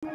Good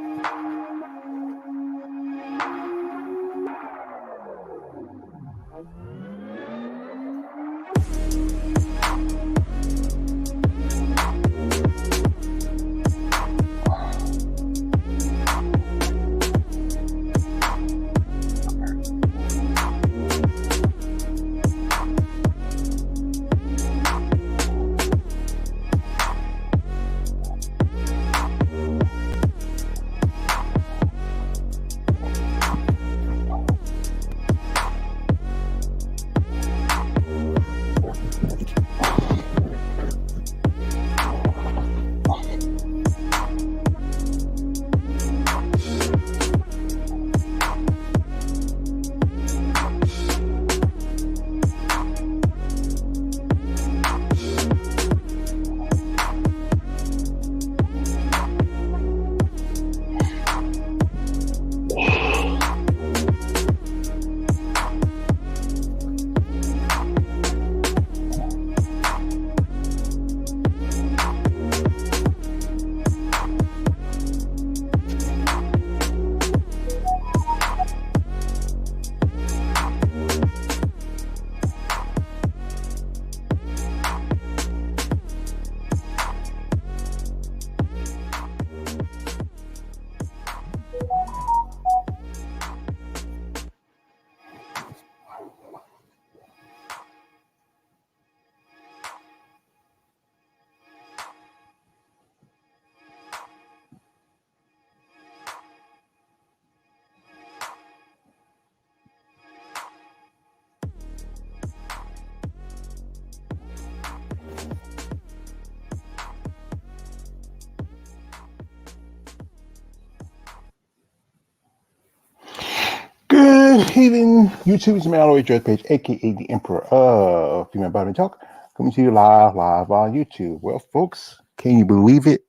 evening, YouTube. It's me, all the way Dress Page, aka the Emperor of Female Body Talk, coming to you live on YouTube. Well, folks, can you believe it?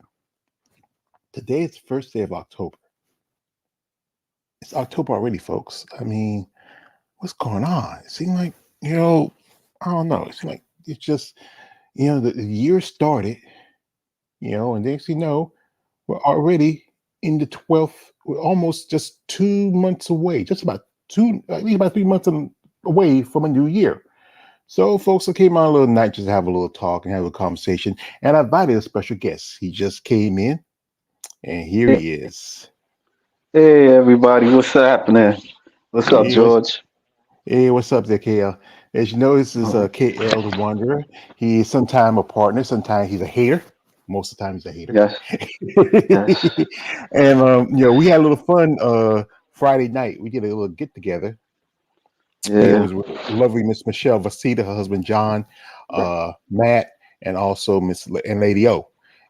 Today is the first day of October. It's October already, folks. I mean, what's going on? It seems like, I don't know. It seems like it's just, the year started, and next you know, we're already in the 12th. We're almost just 2 months away, just about at least about 3 months away from a new year. So, folks, I came on a little night just to have a little talk and have a conversation. And I invited a special guest. He just came in, and here he is. Hey everybody, what's happening? What's up, Hey, George? what's up there, KL? As you know, this is Oh, KL the Wanderer. He's sometimes a partner, sometimes he's a hater. Most of the time, he's a hater. yes, yes, And we had a little fun Friday night. We did a little get together. It yeah, was with lovely Miss Michelle Vasita, her husband John, right, Matt, and also and Lady O.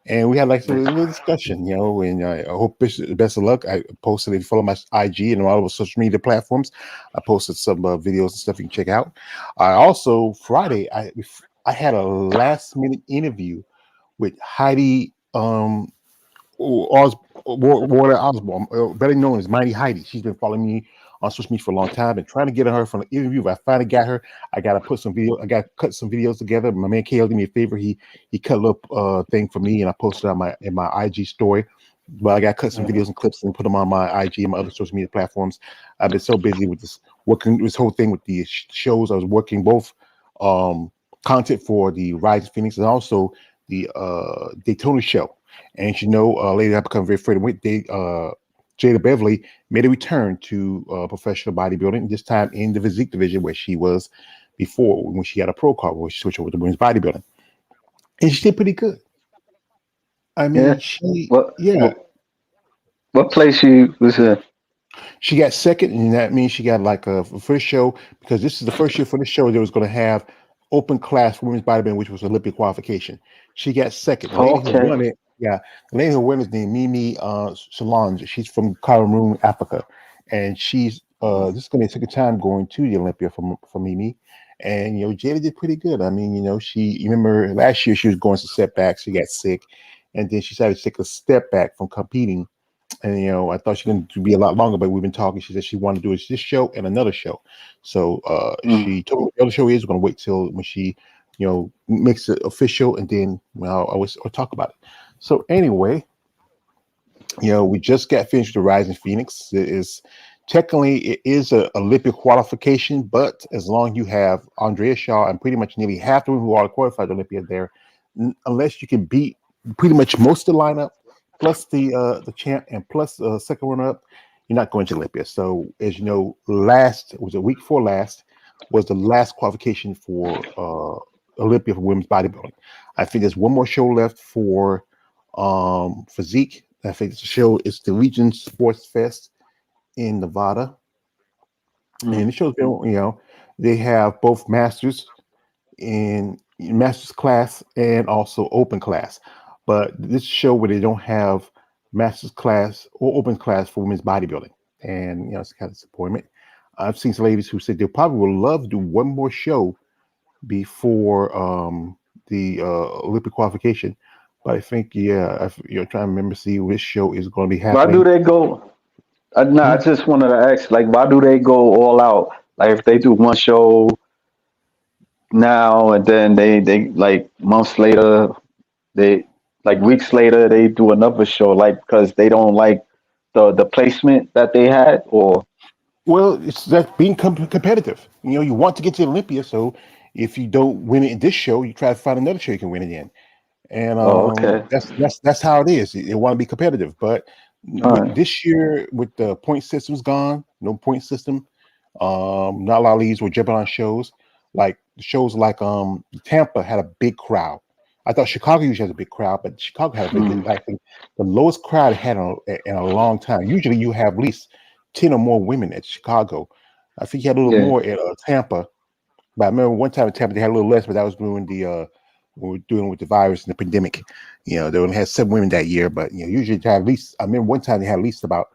And we had like a yes, little discussion, and I hope best of luck. I posted, if you follow my IG and all of the social media platforms, I posted some videos and stuff you can check out. I also, Friday, I had a last minute interview with Heidi Water Osborne, better known as Mighty Heidi. She's been following me on social media for a long time and trying to get her for an interview. But I finally got her. I got to put some video. I got to cut some videos together. My man KL did me a favor. He cut a little thing for me, and I posted on my IG story. But I got to cut some mhm, videos and clips and put them on my IG and my other social media platforms. I've been so busy with this whole thing with the shows. I was working both content for the Rise of Phoenix and also the Daytona show. And later I become very friendly with Jada Beverly made a return to professional bodybuilding, this time in the physique division where she was before when she had a pro card where she switched over to women's bodybuilding. And she did pretty good. I yeah. mean, What, what, what place you was in? she got second, and that means she got like a first show because this is the first year for the show they was going to have open class for women's bodybuilding, which was Olympic qualification. She got second. The lady who Okay, won it, yeah, the lady who won is named Mimi Solange. She's from Cameroon, Africa, and she's this is going to be a second time going to the Olympia for Mimi. And Jada did pretty good. I mean, you remember last year she was going through setbacks. She got sick, and then she decided to take a step back from competing, and I thought she was going to be a lot longer, but we've been talking. She said she wanted to do this show and another show. So mm, she told me the other show is going to wait till when she, makes it official, and then I'll talk about it. So anyway, We just got finished with the Rising Phoenix. It is technically it is a Olympic qualification, but as long as you have Andrea Shaw and pretty much nearly half the women who are qualified to Olympia there, unless you can beat pretty much most of the lineup, plus the champ and plus second runner up, you're not going to Olympia. So as you know, last it was a week before last was the last qualification for Olympia for women's bodybuilding. I think there's one more show left for physique. I think the show is the Region Sports Fest in Nevada, and Mm. the show's been, they have both masters in masters class and also open class. But this show where they don't have masters class or open class for women's bodybuilding, and it's kind of disappointment. I've seen some ladies who said they probably would love to do one more show before the Olympic qualification. But I think, yeah, you're trying to remember, see which show is going to be Why do happening. they go? No, I Hmm? just wanted to ask, like, why do they go all out? Like, if they do one show now and then they like months later, they like weeks later they do another show, like because they don't like the placement that they had, or Well, it's that being competitive. You want to get to Olympia, so if you don't win it in this show, you try to find another show you can win it in. And oh, okay, that's how it is. They want to be competitive, but all with right, this year, with the point systems gone, no point system. Not a lot of these were jumping on shows like shows like Tampa had a big crowd. I thought Chicago usually has a big crowd, but Chicago had a big. mm, I think the lowest crowd it had in a long time. Usually, you have at least 10 or more women at Chicago. I think you had a little yeah, more at Tampa, but I remember one time in Tampa they had a little less, but that was during the when we were dealing with the virus and the pandemic. They only had 7 women that year, but usually they had at least. I remember one time they had at least about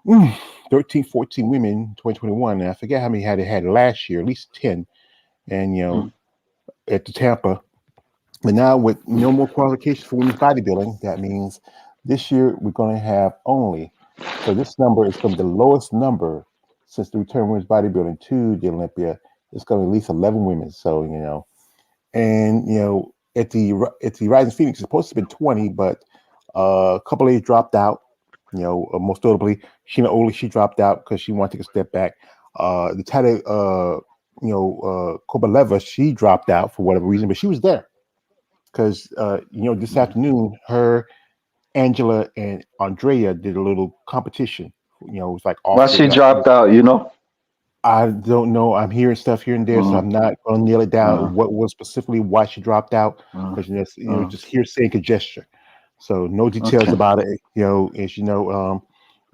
mm, 13, 14 women in 2021, and I forget how many had they had last year, at least 10. And mm, at the Tampa, but now with no more qualifications for women's bodybuilding, that means this year we're going to have only. So this number is going to be the lowest number since the return of women's bodybuilding to the Olympia. It's going to be at least 11 women. So and at the Rising Phoenix, it's supposed to have been 20, but a couple ladies dropped out. Most notably, Sheena Oli, she dropped out because she wanted to take a step back. The title, Kobaleva, she dropped out for whatever reason, but she was there because this mm. afternoon, her, Angela, and Andrea did a little competition. It was like Why off the. she dropped out? You know? I don't know. I'm hearing stuff here and there, so Mm, I'm not going to nail it down. uh, What was specifically why she dropped out? uh, Because uh, just hearsay and conjecture. So no details okay. about it. As you know,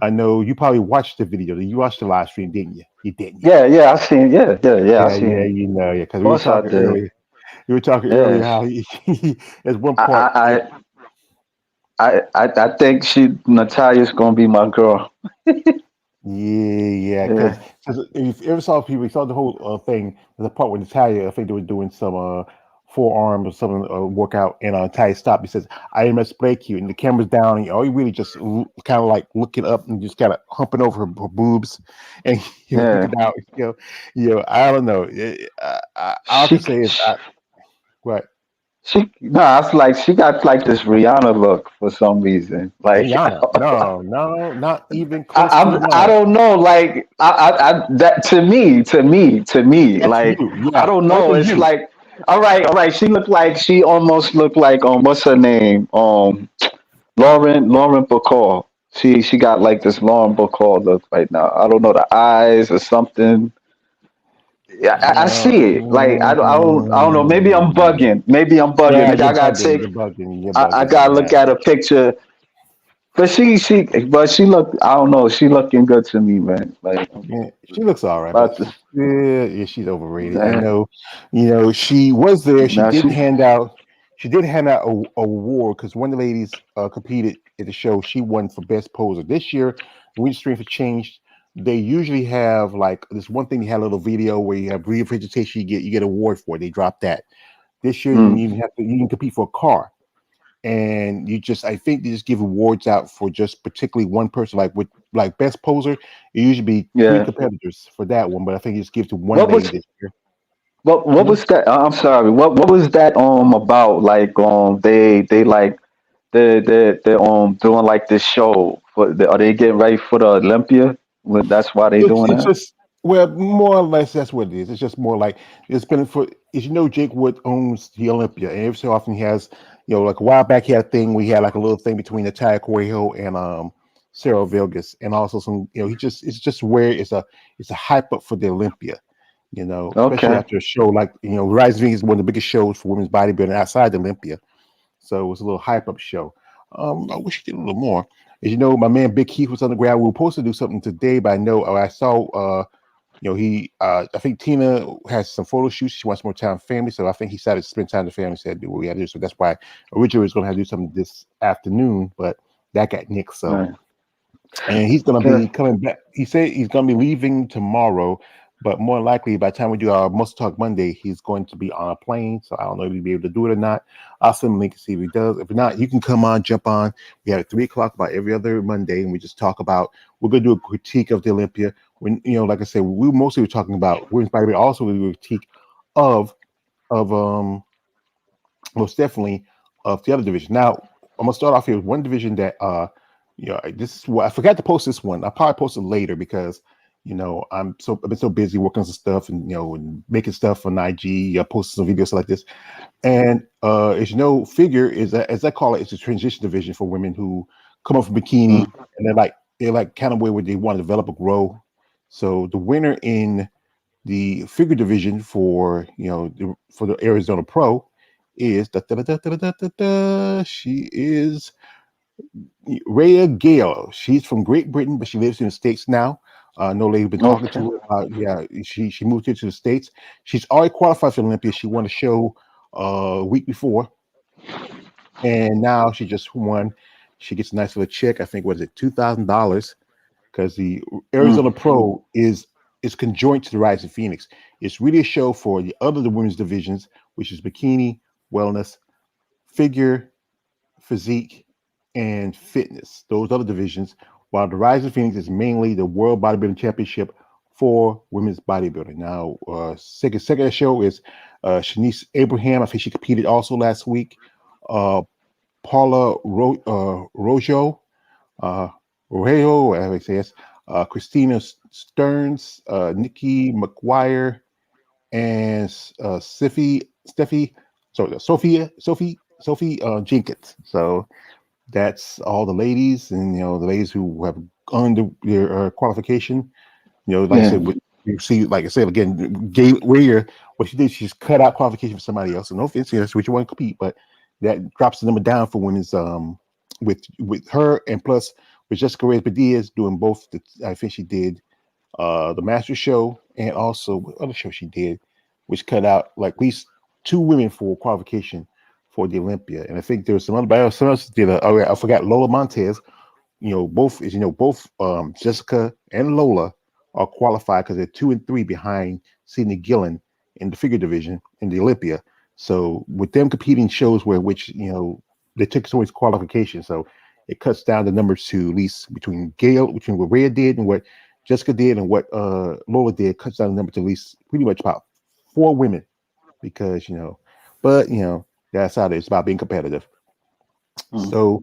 I know you probably watched the video. You watched the live stream, didn't you? You didn't, yeah. Yeah, yeah, I seen. Yeah, yeah, yeah, I Yeah, yeah, seen. yeah. Because Of course I did. we were talking earlier Yes. how at one I, point, I, I, I think Natalia's gonna be my girl. yeah, because Yeah, if you ever saw people, you saw the whole thing. There's a part with Natalia. I think they were doing some forearm or some workout, and Natalia stopped. He says, "I am a break you," and the camera's down, and all you really just kind of like looking up and just kind of humping over her boobs, and looking yeah. down. I don't know. All I can She, say is, she, what nah, it's like she got like this Rihanna look for some reason. Like, Rihanna? No, no, not even close to I Rihanna. don't know. Like, that to me, That's like, you, I yeah. don't Well, know. that's It's you. like, all right. She almost looked like what's her name? Lauren Bacall. She got like this Lauren Bacall look right now. I don't know the eyes or something. Yeah, I No, see it. Like I don't know. Maybe I'm bugging. Maybe I'm bugging. yeah, Maybe you're I gotta bugging. take. You're bugging. You're I bugging on gotta look that. at a picture. But she look. I don't know. She looking good to me, man. Like Yeah, she looks all right, but about to. yeah, she's overrated. I Uh, know. She was there. She now did she. hand out. She did hand out a award because one of the ladies competed at the show. She won for best poser this year. The Winter Strength has changed. They usually have like this one thing. They had a little video where you have representation. You get an award for. They dropped that this year. You Mm, even have to. You can compete for a car, and I think they just give awards out for just particularly one person, like with like best poser. It usually be three yeah. competitors for that one, but I think you just give to one What lady was this year. what Hmm? was that? I'm sorry. What was that about? Like they like they're doing like this show for are they getting ready for the Olympia? That's why they doing It's that. just well, more or less that's what it is. It's just more like it's been for as you know, Jake Wood owns the Olympia, and every so often he has like a while back he had a thing we had like a little thing between Natalia Correjo and Sarah Vegas, and also some he just it's just where it's a hype up for the Olympia. Especially Okay. after a show like Rising King is one of the biggest shows for women's bodybuilding outside the Olympia. So it was a little hype up show. I wish he did a little more. As you know, my man Big Keith was on the ground. We were supposed to do something today, but I know I saw he I think Tina has some photo shoots. She wants more time with family, so I think he decided to spend time with family. Said do what we had to do. So that's why originally we was gonna have to do something this afternoon, but that got nixed. So Right. and he's gonna Yeah. be coming back. He said he's gonna be leaving tomorrow, but more likely by the time we do our Muscle Talk Monday, he's going to be on a plane. So I don't know if he'll be able to do it or not. I'll send him a link to see if he does. If not, you can come on, jump on. We have at 3 o'clock about every other Monday, and we just talk about. We're gonna do a critique of the Olympia. When like I said, we mostly were talking about women's bodybuilding. Also, we do a critique of of most definitely of the other division. Now, I'm gonna start off here with one division that this is what I forgot to post this one. I'll probably post it later because I've been so busy working on some stuff and and making stuff on IG, posting some videos like this. And as you know, figure is as I call it, it's a transition division for women who come up from bikini Mm. and they're like kind of where they want to develop or grow. So the winner in the figure division for for the Arizona Pro is she is Rhea Gale. She's from Great Britain, but she lives in the States now. No lady been talking Okay. to her. Yeah, she moved here to the States. She's already qualified for Olympia. She won a show a week before, and now she just won. She gets a nice little check. I think what is it, $2,000? Because the Arizona Mm. Pro is conjoined to the Rising Phoenix. It's really a show for the women's divisions, which is bikini, wellness, figure, physique, and fitness. Those other divisions, while the Rising Phoenix is mainly the World Bodybuilding Championship for women's bodybuilding. Now, second show is Shanice Abraham. I think she competed also last week. Uh, Paula Rojo, uh, Rojo, whatever it says, Christina Stearns, Nikki McGuire, and Sophie Jenkins. So that's all the ladies, and the ladies who have earned their qualification. Like I Yeah. said, you see, like I said again, Gay Warrior, what she did, she's cut out qualification for somebody else. And no offense, that's what you want to compete, but that drops the number down for when it's with her and plus with Jessica Reyes Padilla doing both. I think she did the Master Show and also what other show she did, which cut out like at least two women for qualification for the Olympia. And I think there was someone else did. I forgot Lola Montez. Both Jessica and Lola are qualified because they're 2 and 3 behind Sydney Gillen in the figure division in the Olympia. So with them competing shows where which they took so much qualification, so it cuts down the numbers to at least between what Rhea did and what Jessica did and what Lola did, cuts down the number to at least pretty much about 4 women because but that's how it is. It's about being competitive. Mm. So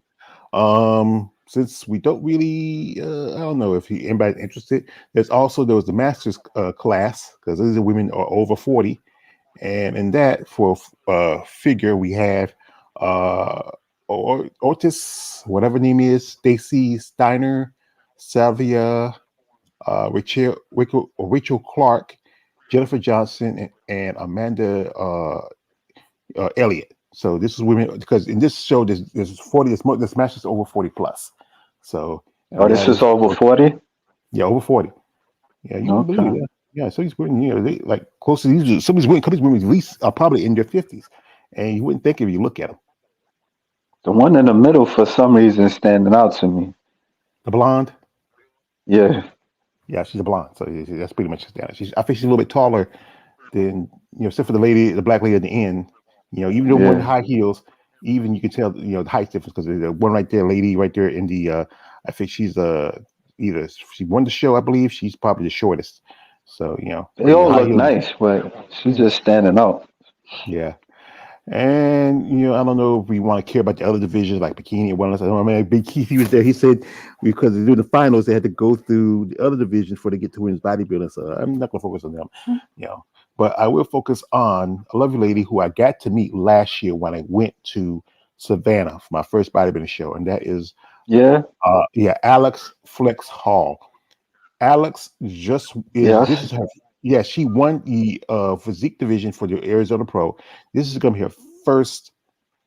since we don't really I don't know if anybody's interested. There was the masters class because these are women are over 40, and in that for figure we have uh Otis, whatever name is, Stacy Steiner, Salvia, Rachel Clark, Jennifer Johnson, and Amanda Elliott. So this is women because in this show there's 40. This match is over 40 plus. So and Oh, we this have is this over 40? yeah over 40. Yeah, you wouldn't believe Okay. it. Yeah, so these women, they like close to these. Some of these women at least are probably in their 50s, and you wouldn't think if you look at them. The one in the middle for some reason is standing out to me. The blonde, Yeah. yeah, she's a blonde, so that's pretty much it. I think she's a little bit taller than except for the black lady at the end. Even the one with Yeah. high heels, even you can tell the height difference because the one right there, lady right there in the I think she's either she won the show, I believe she's probably the shortest. So They but all high look heels, nice, but she's just standing out. yeah. And I don't know if we want to care about the other divisions like bikini and wellness. I don't know. I mean, Big Keith, he was there. He said because they're doing the finals, they had to go through the other divisions before they get to women's bodybuilding. So I'm not going to focus on them, you know. But I will focus on a lovely lady who I got to meet last year when I went to Savannah for my first bodybuilding show, and that is, Yeah. Alex Flex Hall. Alex just is. This Yes. is her. Yeah, she won the physique division for the Arizona Pro. This is going to be her first,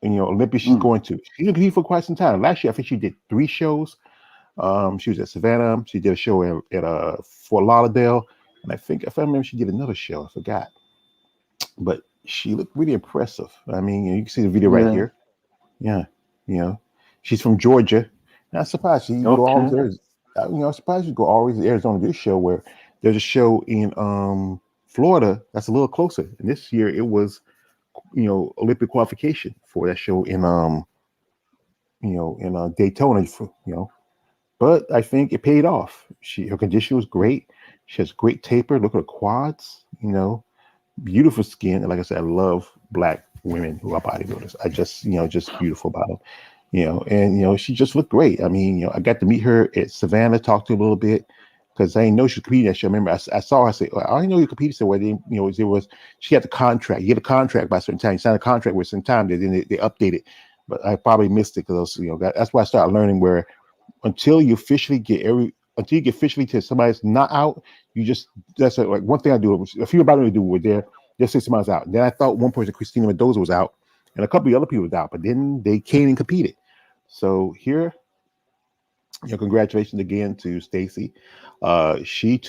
Olympia she's Mm. going to. She's been competing for quite some time. Last year, I think she did 3 shows. She was at Savannah. She did a show at Fort Lauderdale, and I think if I remember, she did another show. I forgot, but she looked really impressive. I mean, you can see the video right Yeah. here. Yeah, you know, she's from Georgia. Not surprised she go always Okay. there. I'm surprised you go always to Arizona to this show where there's a show in Florida that's a little closer. And this year it was Olympic qualification for that show in Daytona. But I think it paid off. Her condition was great. She has great taper. Look at her quads. Beautiful skin. And like I said, I love black women who are bodybuilders. I just, just beautiful about them. And she just looked great. I mean, I got to meet her at Savannah, talk to her a little bit because I didn't know she was competing that show. I remember I saw her, I said, well, I didn't know you competed. So where there was she had the contract. You get a contract by a certain time. You sign a contract with a certain time. Then they update it. But I probably missed it because that's why I started learning where until you officially get until you get officially to somebody's not out, you just that's like one thing I do. A few about to do were there. Just say somebody's out. And then I thought one person, Christina Mendoza, was out, and a couple of other people was out, but then they came and competed. So here, congratulations again to Stacy. She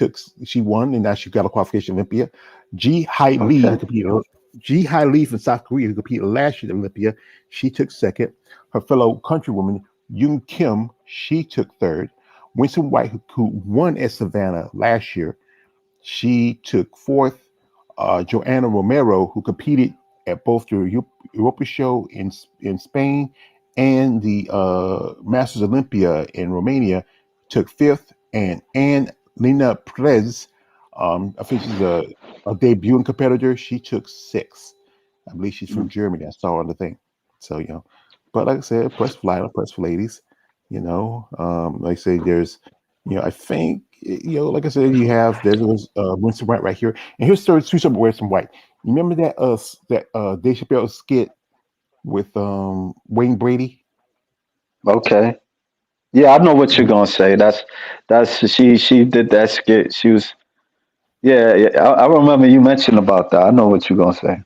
won, and now she got a qualification Olympia. Ji Hai Lee, who Okay. competed. Ji Hai Lee from South Korea, who competed last year at Olympia, she took second. Her fellow countrywoman Yoon Kim, she took third. Winston White, who won at Savannah last year, she took fourth. Joanna Romero, who competed at both the Europa show in Spain and the Masters Olympia in Romania, took fifth. And Lena Perez, I think she's a debuting competitor. She took sixth. I believe she's from Mm. Germany. I saw her on the thing. So, but like I said, press for ladies, press for ladies. Like I say, there's, I think, like I said, there's Winston White right here, and here's two Winston White. You remember that Dave Chappelle skit with Wayne Brady? Okay. Yeah, I know what you're gonna say. That's she did that skit. She was yeah, yeah. I remember you mentioned about that. I know what you're gonna say.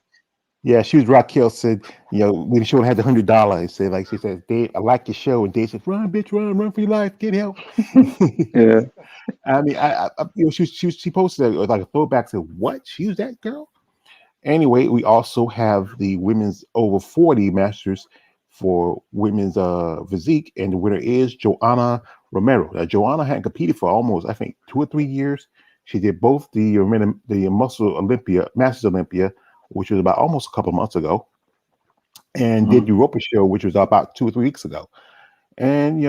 Yeah, she was Raquel said, when the show had the $100, said like she said, Dave, I like your show, and Dave said, run, bitch, run for your life, get help. Yeah. I mean, she posted like a throwback to what? She was that girl. Anyway, we also have the women's over 40 masters for women's physique, and the winner is Joanna Romero. Now, Joanna hadn't competed for almost, I think, 2 or 3 years. She did both the Muscle Olympia, Masters Olympia, which was about almost a couple of months ago, and did Mm. the Europa show, which was about 2 or 3 weeks ago. And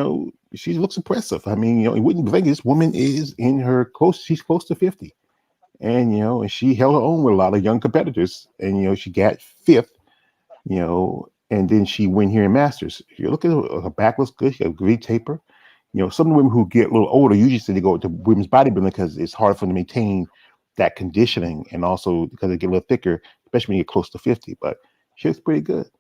she looks impressive. I mean, you wouldn't think this woman is in her close. She's close to 50, and and she held her own with a lot of young competitors, and she got fifth, and then she went here in Masters. If you look at her back looks good. She has a great taper. Some women who get a little older usually say they go to women's bodybuilding because it's hard for them to maintain that conditioning, and also because they get a little thicker, especially when you get close to 50. But she looks pretty good.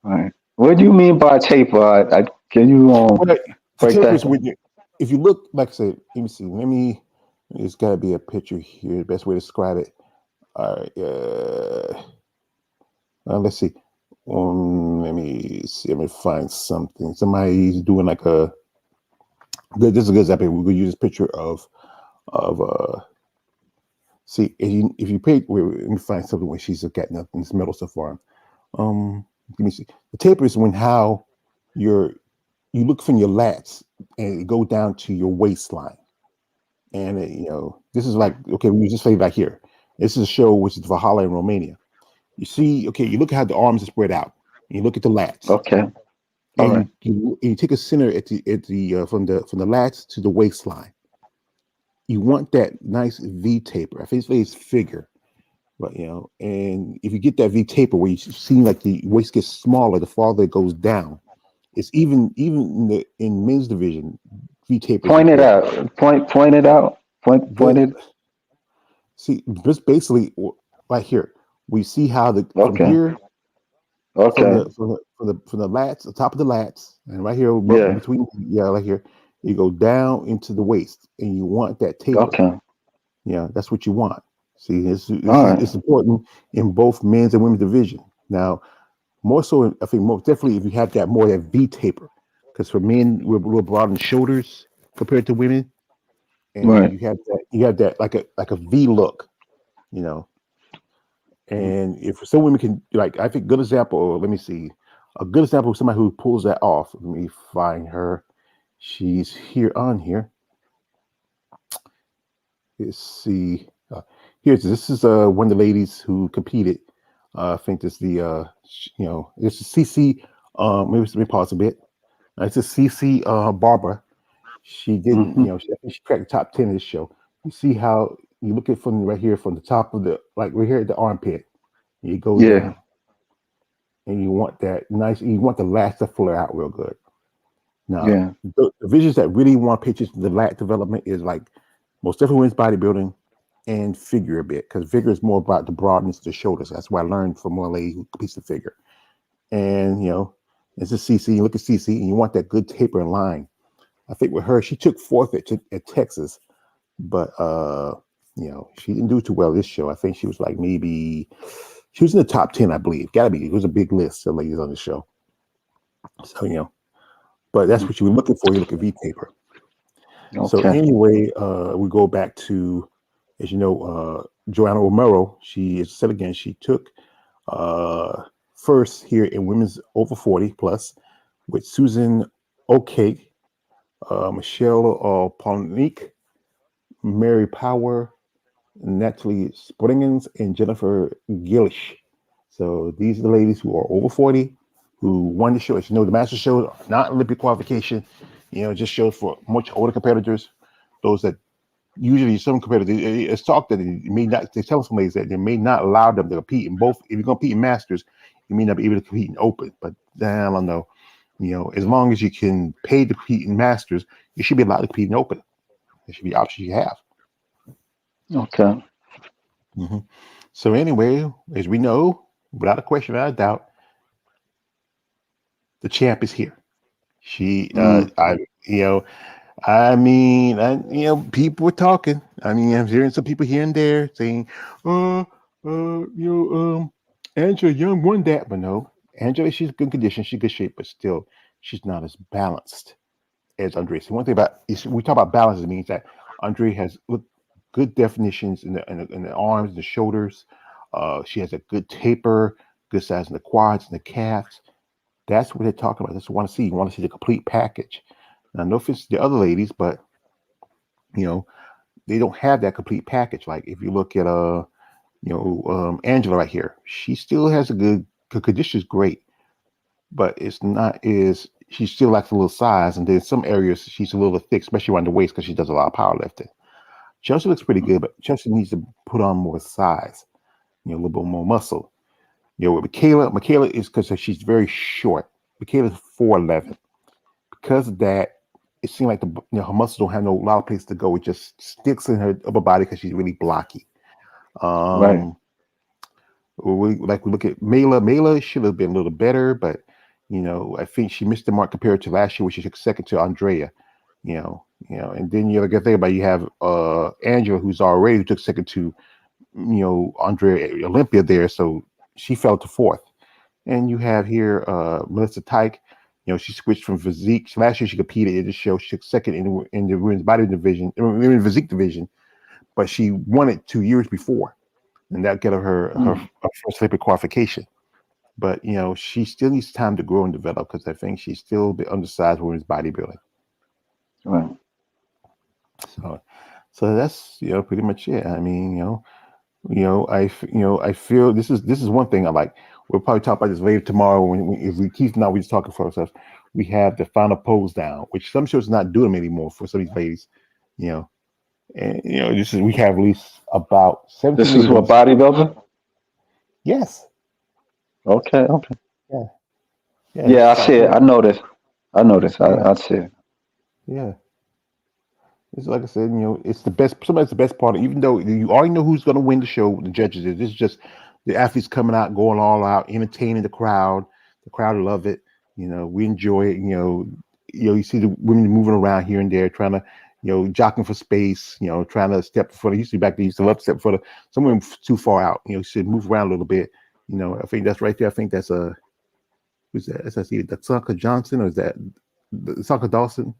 All right. What do you mean by taper? Can you Well, the break taper that? is when if you look, like I said, let me see. It's got to be a picture here. The best way to describe it. All right. Let's see. Let me see. Let me find something. Somebody's doing like a. This is a good example. We could use this picture of. See, if you pay. Let me find something when she's getting up in this metal stuff on. Let me see. The taper is when how you look from your lats and it go down to your waistline. And this is like okay, we use this flavor back here. This is a show which is Valhalla in Romania. You see, okay, you look at how the arms are spread out. And you look at the lats, Okay. All and right. you take a center at the from the lats to the waistline. You want that nice V taper. I think it's figure. But and if you get that V taper where you see like the waist gets smaller, the farther it goes down. It's even in men's division, V tapers is Point it good. out. Point it out. The Point it. see just basically right here, we see how the from Okay. here Okay. from the lats, the top of the lats, and right here Yeah. between right here, you go down into the waist, and you want that taper. Okay. Yeah, that's what you want. See, this All is right. it's important in both men's and women's division. Now, more so, I think most definitely if you have that more that V taper, because for men we're a little broad in the shoulders compared to women, and Right. you have that like a V look, you know. And if some women can like, I think good example. Or let me see, a good example of somebody who pulls that off. Let me find her. She's here on here. Let's see. Here's this is one of the ladies who competed. I think this the this is CC. Maybe let me pause a bit. It's a CC Barbara. She didn't, Mm-hmm. I think she cracked the top 10 of this show. You see how you look at from right here, from the top of the, like right here at the armpit, you go Yeah. down and you want that nice, you want the lats to flare out real good. Now, Yeah. the visions that really want to pay attention to the lat development is like most definitely wins bodybuilding and figure a bit, because figure is more about the broadness of the shoulders. That's what I learned from one lady who competes the figure. And, it's a CC, you look at CC and you want that good taper in line. I think with her, she took fourth at Texas, but she didn't do too well this show. I think she was like maybe she was in the top 10, I believe. Gotta be. It was a big list of ladies on the show. So but that's what you were looking for. You look at V taper. So Okay. anyway, we go back to, as you know, Joanna Romero. She is said again. She took first here in women's over 40 plus with Susan O'Cake, Michelle Polnick, Mary Power, Natalie Springens, and Jennifer Gillish. So these are the ladies who are over 40 who won the show. As you know, the master show, not Olympic qualification, just shows for much older competitors, those that usually some competitors, it's talked that they may not, they tell some ladies that they may not allow them to compete in both. If you're going to compete in masters, you may not be able to compete in open, but I don't know. As long as you can pay to compete in masters, you should be allowed to compete in open. It should be options you have. Okay. hmm So anyway, as we know, without a question, without a doubt, the champ is here. She, Mm. I mean, people were talking. I mean, I'm hearing some people here and there saying, Angela Young won that, but no, Angela, she's good condition, she's good shape, but still, she's not as balanced as Andre. So one thing about we talk about balance, it means that Andre has good definitions in the arms, the shoulders. She has a good taper, good size in the quads and the calves. That's what they're talking about. That's what I want to see. You want to see the complete package. And I know if it's the other ladies, but you know they don't have that complete package. Like if you look at Angela right here, she still has a good condition is great, but it's not is she still lacks a little size, and then some areas she's a little thick, especially around the waist because she does a lot of powerlifting. Chelsea looks pretty good, but Chelsea needs to put on more size, a little bit more muscle. With Michaela is because she's very short. Michaela's 4'11". Because of that, it seemed like her muscles don't have no lot of place to go. It just sticks in her upper body because she's really blocky. Right. Um, we look at Mela. Mela should have been a little better, but I think she missed the mark compared to last year, where she took second to Andrea. And then you got to think about you have Angela, who's already who took second to Andrea Olympia there, so she fell to fourth. And you have here Melissa Tyke. She switched from physique. Last year she competed in the show. She took second in the women's body division, women's physique division, but she won it 2 years before, and that got her Mm. first Olympic qualification. But she still needs time to grow and develop because I think she's still a bit undersized for women's bodybuilding. Right. So, so that's pretty much it. I mean, I feel this is one thing I like. We'll probably talk about this later tomorrow if we keep now we're just talking for ourselves. We have the final pose down, which some shows are not doing them anymore for some of these ladies. You know, and this is we have at least about 17 This is ladies on what this. bodybuilder. Yes. Okay, okay. Yeah. Yeah. Yeah, I It's see like it. I noticed. I noticed. yeah. I see it. Yeah. It's like I said, it's the best. Sometimes the best part. Even though you already know who's going to win the show, the judges is. This is just the athletes coming out, going all out, entertaining the crowd. The crowd love it. We enjoy it. You see the women moving around here and there, trying to, jockeying for space. Trying to step for the. Used to back they used to love to step for the. Some women too far out. Should move around a little bit. I think that's right there. I think that's a. Who's that? Is that either Tucker Johnson or is that Tucker Dawson?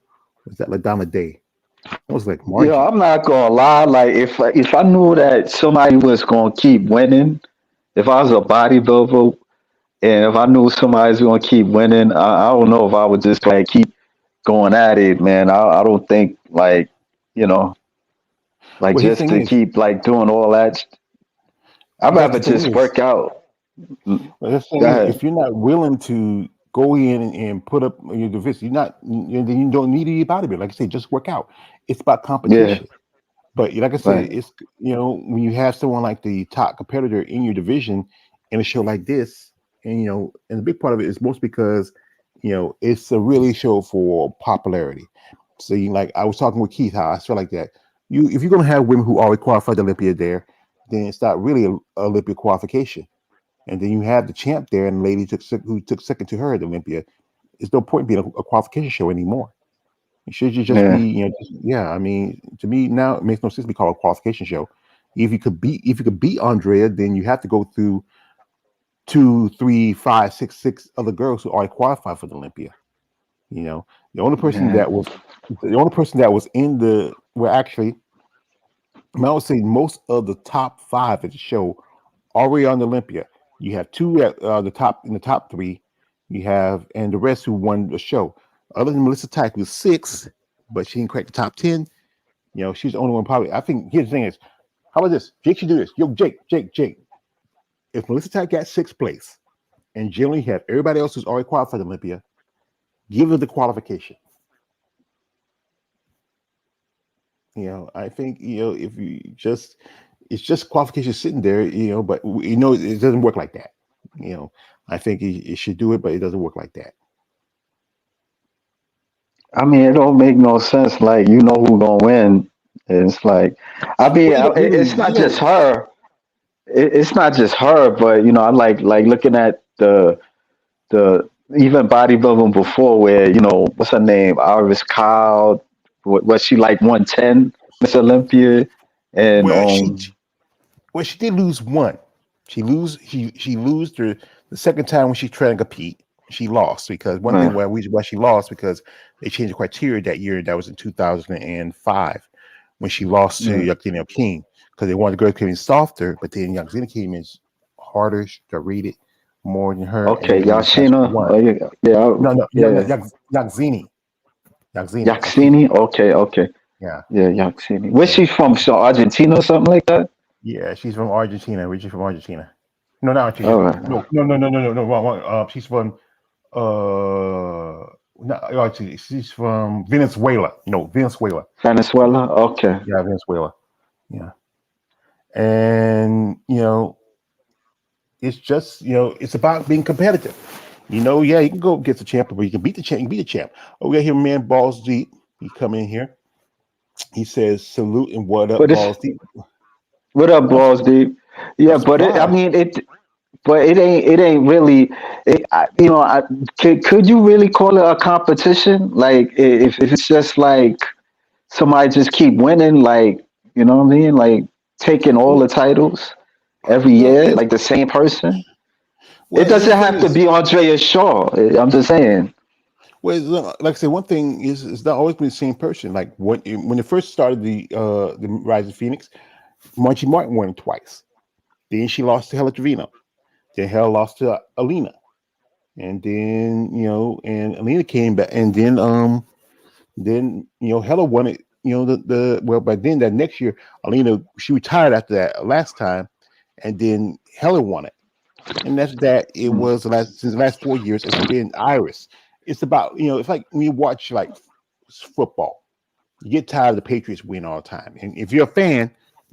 Or is that LaDonna Day? That was like Yeah, Margie. I'm not gonna lie. Like if I knew that somebody was gonna keep winning, if I was a bodybuilder and if I knew somebody's gonna keep winning, I don't know if I would just like keep going at it, man. I don't think like you know like Well, his just thing to is, keep like doing all that. I'd that's rather the thing just is, work out. Mm, well, that's the go thing is, ahead. if you're not willing to go in and put up your division, then you don't need to be a bodybuilder. Like I say, just work out. It's about Yeah, competition. But like I said, right. it's when you have someone like the top competitor in your division in a show like this, and the big part of it is most because it's a really show for popularity. So like I was talking with Keith, how I feel like that. If you're gonna have women who already qualified to Olympia there, then it's not really a Olympia qualification. And then you have the champ there, and the lady who took second to her at Olympia. There's no point being a qualification show anymore. It should just be, Yeah, yeah. I mean, to me now it makes no sense to be called a qualification show. If you could beat Andrea, then you have to go through two, three, five, six other girls who already qualified for the Olympia. You know, the only person yeah, that was the only person that was in the well, actually, I would say most of the top five at the show already on the Olympia. You have two at the top in the top three. You have and the rest who won the show. Other than Melissa Tyke, who's six, but she didn't crack the top 10. She's the only one probably. I think here's the thing is, how about this? Jake should do this. Yo, Jake. If Melissa Tyke got sixth place and generally have everybody else who's already qualified for the Olympia, give her the qualification. I think if you just it's just qualification sitting there, but it doesn't work like that. You know, I think it should do it, but it doesn't work like that. I mean, it don't make no sense. Like you know who gonna win. It's like, I mean, Well, you don't really, it's not just her. It's not just her, but I like looking at the even bodybuilding before where what's her name, Iris Kyle, was she like 110 Miss Olympia, and well, she did lose one. She lose the second time when she tried to compete. She lost because one thing uh, why she lost because they changed the criteria that year. That was in 2005 when she lost to yeah. Yakina King because they wanted the girl to come in softer, but then Yakina came in harder, rated more than her, Okay, and that's how she Yashina, won. yeah, yeah, No, yeah. Yakzini. Yaxini, okay, okay, Yeah, yeah, Yaxini. Where's yeah, she from? So Argentina or something like that? yeah. She's from Argentina. Originally from Argentina. No, not All Argentina. right, No. Wrong. She's from no, actually, she's from Venezuela. No, Venezuela. Venezuela. Okay. Yeah, Venezuela. Yeah, and it's just it's about being competitive. Yeah, you can go against the champ, but you can beat the champ. You can beat the champ. Oh, we got here, man, balls deep. He come in here. He says, "Salute and what up, But it's balls deep." what up, I'm balls, dude? I'm Yeah, but I surprised. mean but it ain't really. Could you really call it a competition? Like if it's just like somebody just keep winning, like you know what I mean, like taking all Well, the titles every well, year, here's like the same person. It well, doesn't here's the thing have to is, be Andrea Shaw. I'm just saying. like I said, one thing is it's not always been the same person. Like when it first started the Rise of Phoenix, Margie Martin won it twice. Then she lost to Hella Trevino. Then Hella lost to Alina, and then and Alina came back, and then Hella won it. The well, by then that next year, Alina she retired after that last time, and then Hella won it. And after that, it Mm. was the last since the last 4 years. It's been Iris. It's about it's like when you watch like football, you get tired of the Patriots win all the time, and if you're a fan,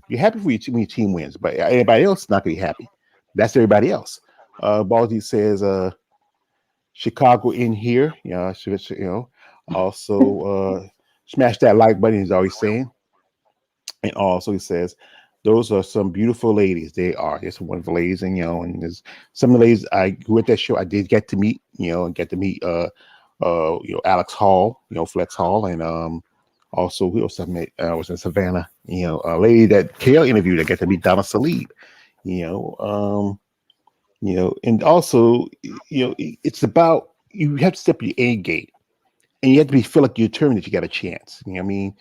you're happy when your team wins, but everybody else is not gonna be happy. That's everybody else. Baldy says, Chicago in here. Also, smash that like button. He's always saying. And also, he says, those are some beautiful ladies. They are. There's some wonderful ladies, and and there's some of the ladies I who at that show I did get to meet. And get to meet Alex Hall, Flex Hall, and also who else I met? Was in Savannah. A lady that Kale interviewed. I got to meet Donna Salib. You know, um, and also it's about you have to step your A game and you have to be feel like you're determined that you got a chance. You know what I mean?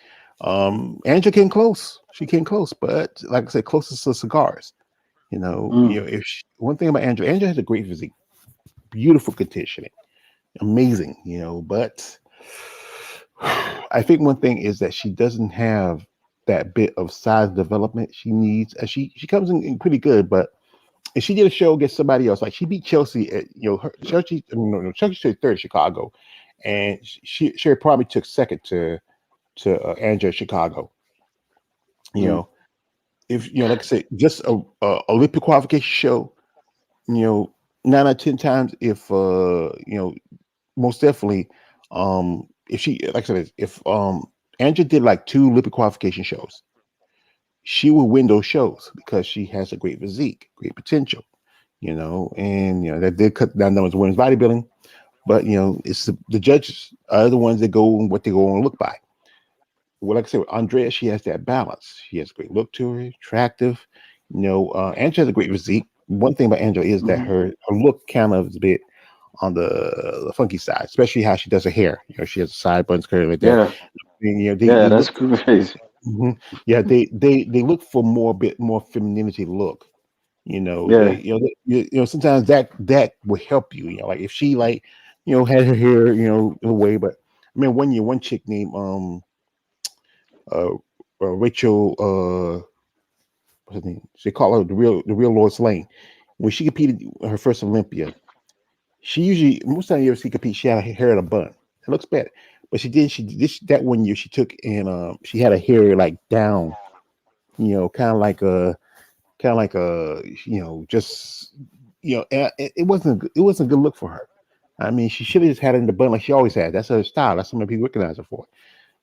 Angela came close. She came close, but like I said, closest to cigars. Mm. If one thing about Angela has a great physique, beautiful conditioning, amazing. But I think one thing is that she doesn't have that bit of size development she needs. She comes in pretty good, but and she did a show against somebody else. Like she beat Chelsea at Chelsea. No, Chelsea took third in Chicago, and she probably took second to Angela Chicago. You Mm. know, if like I said, just a Olympic qualification show. You know, 9 out of 10 times, if most definitely, if she like I said, if Angela did like two Olympic qualification shows, she will win those shows because she has a great physique, great potential. And that did cut down numbers of women's bodybuilding, but it's the judges are the ones that go and what they go and look by. Well, like I said, with Andrea, she has that balance. She has a great look to her, attractive. Angela has a great physique. One thing about Angela is that Hmm. her look kind of is a bit on the funky side, especially how she does her hair. She has side buns curly like that. Yeah, And, yeah, they that's look for, crazy. mhm. Yeah, they look for more bit more femininity look. Yeah, Sometimes that will help you. Like if she like, had her hair, in a way. But I mean, one year, one chick named uh, Rachel, what's her name? They call her the real Lois Lane. When she competed her first Olympia, she usually most time you ever see compete, she had her hair in a bun. It looks bad, but she did this that one year she took and she had her hair like down, kind of like a just it wasn't a good look for her. I mean, she should have just had it in the bun like she always had. That's her style. That's something people recognize her for.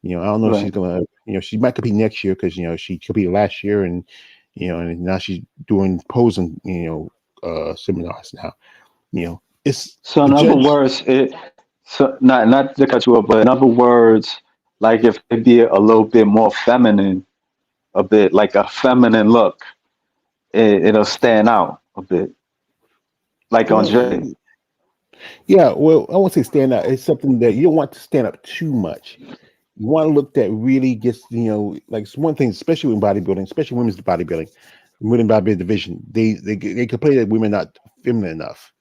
I don't know if she's right. gonna, she might compete next year because she competed last year and and now she's doing posing, seminars now. It's So the in other judge. words, not to cut you off, but in other words, like if they be a little bit more feminine, a bit like a feminine look, it'll stand out a bit, like on Well, Jay. yeah. Well, I won't say stand out. It's something that you don't want to stand up too much. You want to look that really gets, like it's one thing, especially in bodybuilding, especially women's bodybuilding, women bodybuilding division. They complain that women are not feminine enough.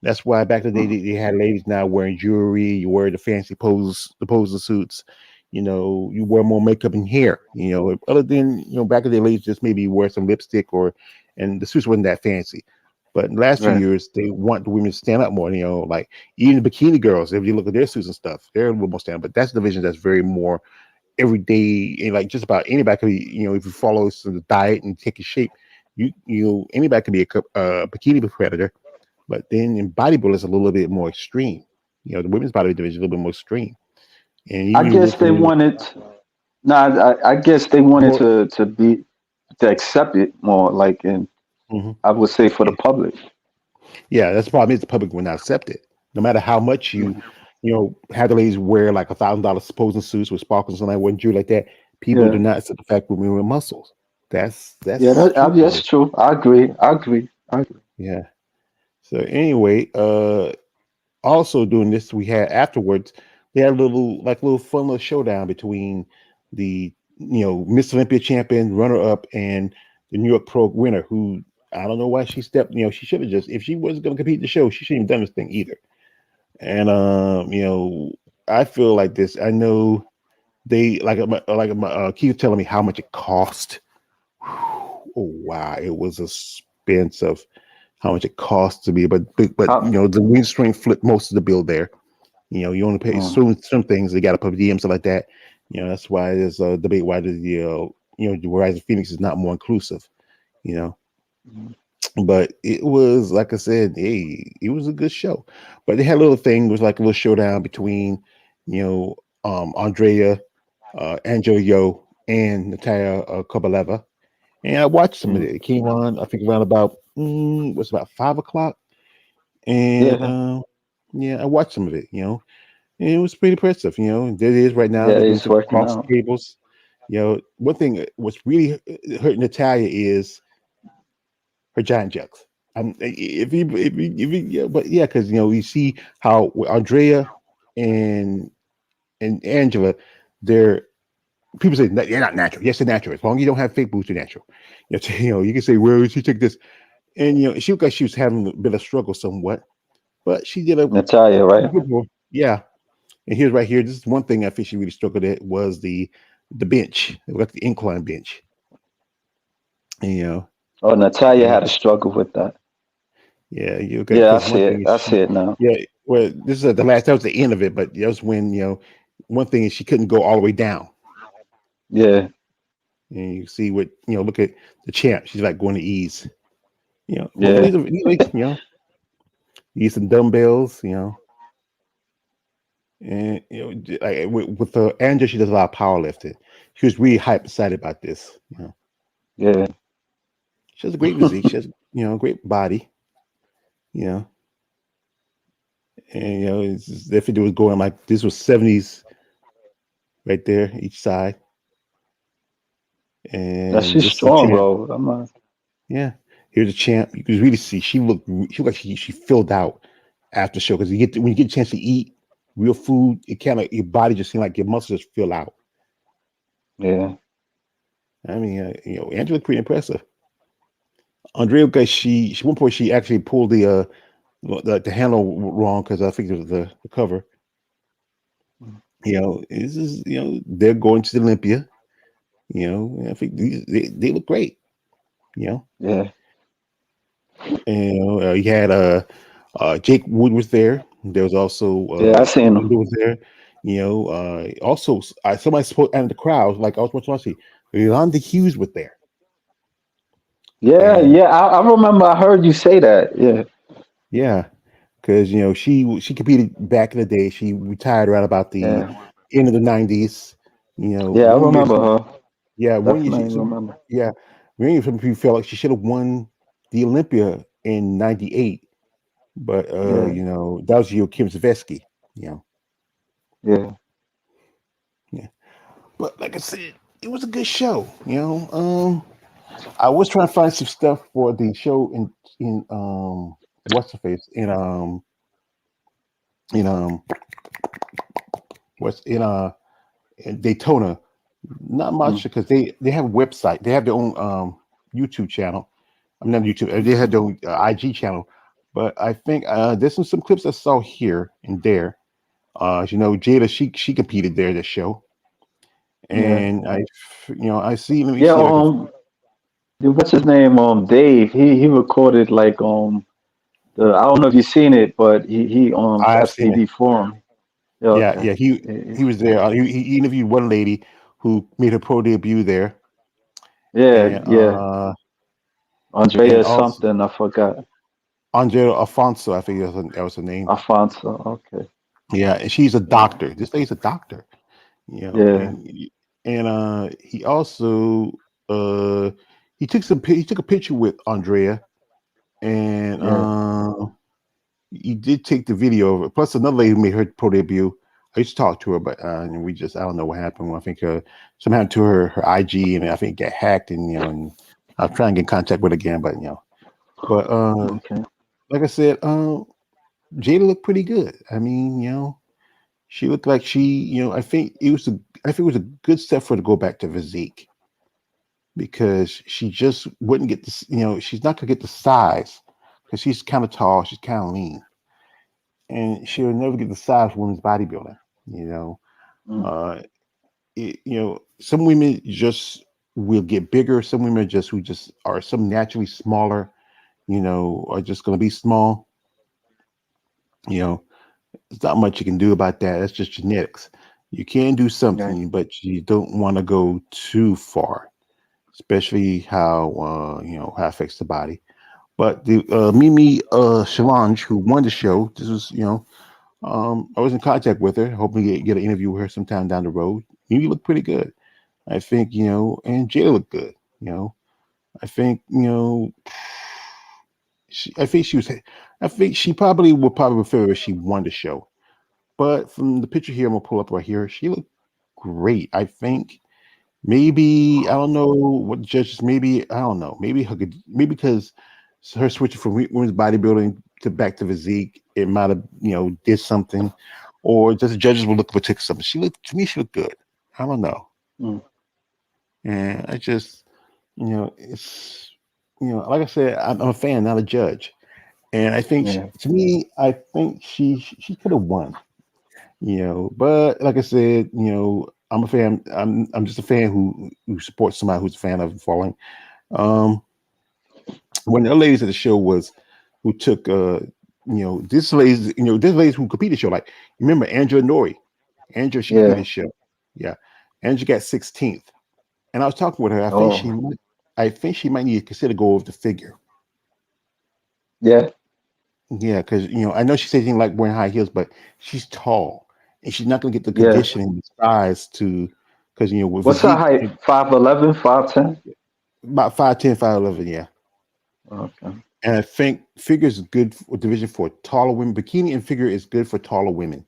That's why back in the day Mm. they had ladies now wearing jewelry, you wear the fancy the posing suits, you wear more makeup and hair. Other than back in the day, ladies just maybe wear some lipstick and the suits wasn't that fancy. But in the last few Right. years, they want the women to stand up more. Like even the bikini girls, if you look at their suits and stuff, they're a little more stand up. But that's a division that's very more everyday, and like just about anybody can be. If you follow some diet and take a shape, anybody can be a bikini competitor. But then in bodybuilding, it's a little bit more extreme. The women's bodybuilding division is a little bit more extreme. And I even you guess look they in wanted. No, I guess they wanted more, to accept it more, like in mhm, I would say for the yeah, public. yeah, that's the problem is the public will not accept it. No matter how much have the ladies wear like $1,000 posing suits with sparkles and like one jewelry like that, people do Yeah, not accept the fact that women with muscles. yeah, That's truth of that's it. true. I agree. I agree. I agree. Yeah. So anyway, also doing this, we had afterwards, they had a little fun little showdown between the Miss Olympia champion, runner up, and the New York Pro winner. Who I don't know why she stepped. She should have just if she wasn't going to compete in the show, she shouldn't have done this thing either. And I feel like this. I know they Keith telling me how much it cost. Oh wow, it was expensive. How much it cost to be, but How, the wing string flipped most of the bill there. You only pay mm, some things. They got to put DM stuff like that. That's why there's a debate why the the Horizon Phoenix is not more inclusive. You know, But it was like I said, hey, it was a good show. But they had a little thing, it was like a little showdown between, you know, Andrea, Angela Yo, and Natalia Kobaleva. And I watched some of Mm. it. It came on, I think, around about what's about 5 o'clock. And Yeah, yeah, I watched some of it. And it was pretty impressive. There it is right now. yeah, They're doing it's some working cross out. tables. One thing what's really hurting Natalia is her giant jugs. Yeah, but yeah, because you see how with Andrea and Angela, they're people say they're not natural. Yes, they're natural. As long as you don't have fake boobs, they're natural. You can say, "Well, she took this," and she looked like she was having a bit of struggle somewhat, but she did a Natalia, right? good one. Yeah, and here's right here. This is one thing I think she really struggled at was the bench, like the incline bench. And, Oh, Natalia and had a struggle with that. yeah, you got Yeah, I because see one thing it. is I see it now. yeah, well, this is the last. That was the end of it, but that was when one thing is she couldn't go all the way down. Yeah, And you see what look at the champ. She's like going to ease. Both of yeah, these are use some dumbbells. And like with Andrea, she does a lot of powerlifting. She was really hype excited about this. yeah. She has a great physique. She has a great body. You know, and if it was going like this was 70s right there each side, Yeah, and she's this is the strong, champ. bro. I'm not. Yeah, here's the champ. You can really see she looked like she filled out after the show because when you get a chance to eat real food, it kind of your body just seems like your muscles just fill out. Yeah, I mean, Angela pretty impressive. Andrea, because she one point she actually pulled the handle wrong because I think it was the cover. This is they're going to the Olympia. I think they look great. You know, yeah, and you had Jake Wood was there. There was also yeah. I seen Linda him. was there. Also somebody spoke out in the crowd. Like I was watching, Yolanda Hughes was there, Yeah, and yeah. I remember. I heard you say that. Yeah, yeah, because she competed back in the day. She retired around about the yeah, end of the '90s. yeah. I One year remember she, her. yeah, one year Definitely remember. yeah, one year some people felt like she should have won the Olympia in '98, but Yeah, that was Kim Zveski. You know, yeah. yeah. But like I said, it was a good show. I was trying to find some stuff for the show in what's the face in what's in Daytona. Not much Mm, because they have a website. They have their own YouTube channel. I'm not YouTube. They had their own IG channel. But I think there's some clips I saw here and there. Jada she competed there this show, yeah, and I see. Let me yeah. see if I can. What's his name? Dave. He recorded like the. I don't know if you've seen it, but he the I've seen it. FTD forum. Yeah, Yeah, okay. yeah. He was there. He interviewed one lady who made her pro debut there, Yeah, and yeah. and Andrea also something. I forgot. Angela Alfonso. I think that was her name. Alfonso. Okay. Yeah, and she's a Yeah, doctor. This lady's a doctor. yeah, And he also uh he took a picture with Andrea, and yeah. he did take the video of it. Plus another lady made her pro debut. I used to talk to her, but and I don't know what happened. I think something happened to her IG, and I think it got hacked, and I was trying to get in contact with her again, but Okay. like I said, Jada looked pretty good. I mean, she looked like I think it was a good step for her to go back to physique because she just wouldn't get this. She's not gonna get the size because she's kind of tall, she's kind of lean, and she'll never get the size for women's bodybuilding. You know, Mm, uh, some women just will get bigger. Some women just who just are some naturally smaller. Are just gonna be small. You know, there's not much you can do about that. That's just genetics. You can do right. something, but you don't want to go too far, especially how how it affects the body. But the Mimi Shalange, who won the show, this was, I was in contact with her, hoping to get an interview with her sometime down the road. Mimi looked pretty good. I think, and Jada looked good. I think, I think she was, I think she probably would probably prefer if she won the show. But from the picture here, I'm gonna pull up right here. She looked great. I think maybe I don't know what the judges. Maybe I don't know. Maybe because her switching from women's bodybuilding to back to physique, it might have did something, or just the judges were looking for something. She looked to me. She looked good. I don't know, Mm, and I just it's like I said, I'm a fan, not a judge, and I think yeah. to me, I think she could have won. But like I said, I'm a fan. I'm just a fan who supports somebody who's a fan of falling. Um, one of the ladies at the show was who took this ladies who competed show. Like remember Angela Nori, Angela, she Yeah. competed show. Yeah, Angela got 16th, and I was talking with her. Oh, I think she might need to consider go over the figure. yeah. Yeah, because I know she said she didn't like wearing high heels, but she's tall, and she's not going to get the Yeah. conditioning size to, because with What's her physique, height? 5'11", 5'10"? about 5'10", 5'11", yeah. Okay. And I think figure is good for division for taller women. Bikini and figure is good for taller women,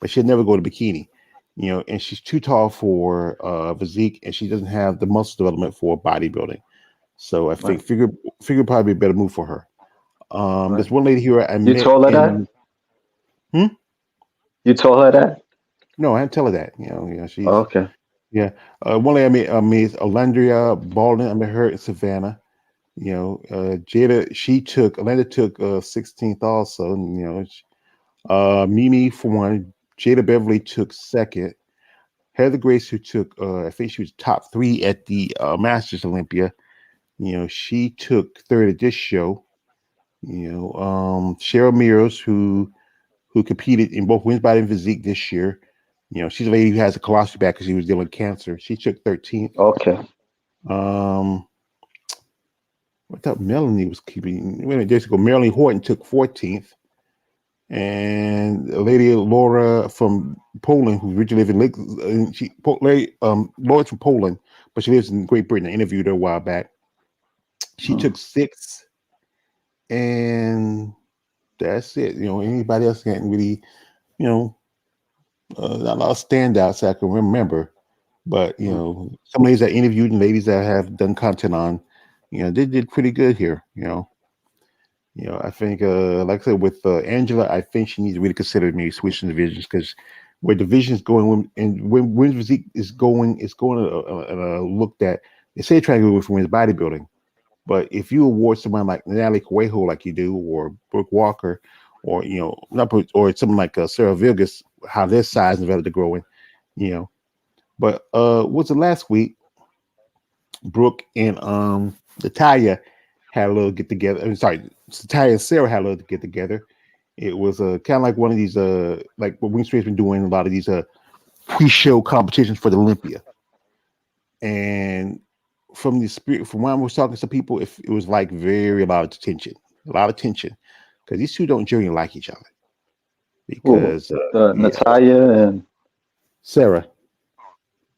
but she'll never go to bikini. And she's too tall for physique, and she doesn't have the muscle development for bodybuilding. So I Right. think figure probably be a better move for her. Right. There's one lady here I You met told her that? in. Hmm? You told her that? No, I didn't tell her that. Oh, She's okay. yeah. One lady I met is Alandria Baldwin. I met her in Savannah. Jada, Alanda took 16th also. And, Mimi for one. Jada Beverly took second. Heather Grace, who took, I think she was top three at the Masters Olympia. She took third at this show. Cheryl Mears, who competed in both women's body and physique this year. She's a lady who has a colostomy bag because she was dealing with cancer. She took 13th. Okay. Um, I thought Melanie was keeping. Wait a minute, there's go. Melanie Horton took 14th, and a lady Laura from Poland, who originally lived in Laura's from Poland, but she lives in Great Britain. I interviewed her a while back. She Mm, took sixth, and that's it. Anybody else can't really, you know, not a lot of standouts I can remember. But mm, some ladies I interviewed and ladies that I have done content on, they did pretty good here. I think, like I said, with Angela, I think she needs to really consider maybe switching divisions because where divisions going and when women's physique is going, it's going to look that they say trying to go for women's bodybuilding. But if you award someone like Natalie Coelho, like you do, or Brooke Walker, or not Brooke, or something like Sarah Vilgas, how their size and developed growing, you know. But was it last week? Brooke and Natalia had a little get together. I'm sorry, Natalia and Sarah had a little get together. It was kind of like one of these like what Wing Street's been doing a lot of these pre-show competitions for the Olympia. And from the spirit, from when I was talking to some people, it was like very a lot of tension, because these two don't generally like each other. Who? Because The yeah, Natalia and Sarah,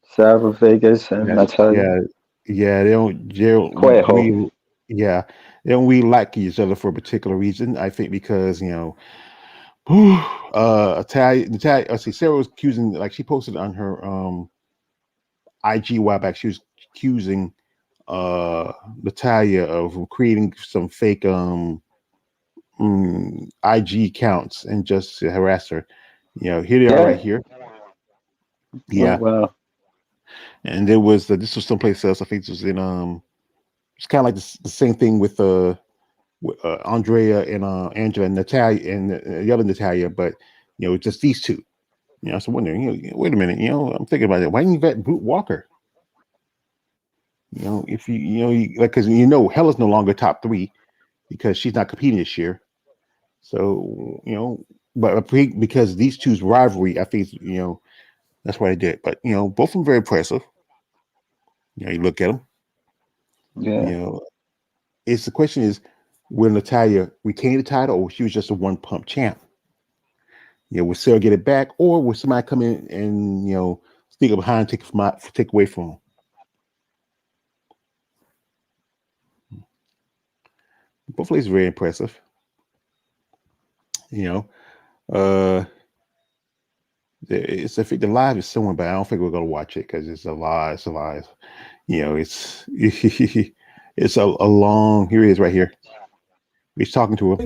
Sarah Vegas and yeah, Natalia yeah, yeah, they don't Cuejo. really, yeah, they don't really like each other for a particular reason. I think because Natalia, I see Sarah was accusing, like she posted on her IG a while back. She was accusing Natalia of creating some fake IG accounts and just harass her. Here they are right Yeah. here. Oh Yeah, wow. and there was this was someplace else. I think this was in it's kind of like the same thing with Andrea and Angela and Natalia and the other Natalia, but just these two. I was wondering, wait a minute, I'm thinking about it. Why didn't you vet Brute Walker? If like, because Hella's no longer top three because she's not competing this year. So but I think because these two's rivalry, I think that's what I did. But both of them very impressive. You look at them. You Yeah. know, it's the question is, will Natalia retain the title, or she was just a one pump champ? Will Sarah get it back, or will somebody come in and sneak up behind, take away from them? Both ladies are very impressive. You know, uh, it's I think the live is somewhere, but I don't think we're gonna watch it because it's a lie. It's a lie. It's it's a long. Here he is, right here. He's talking to her.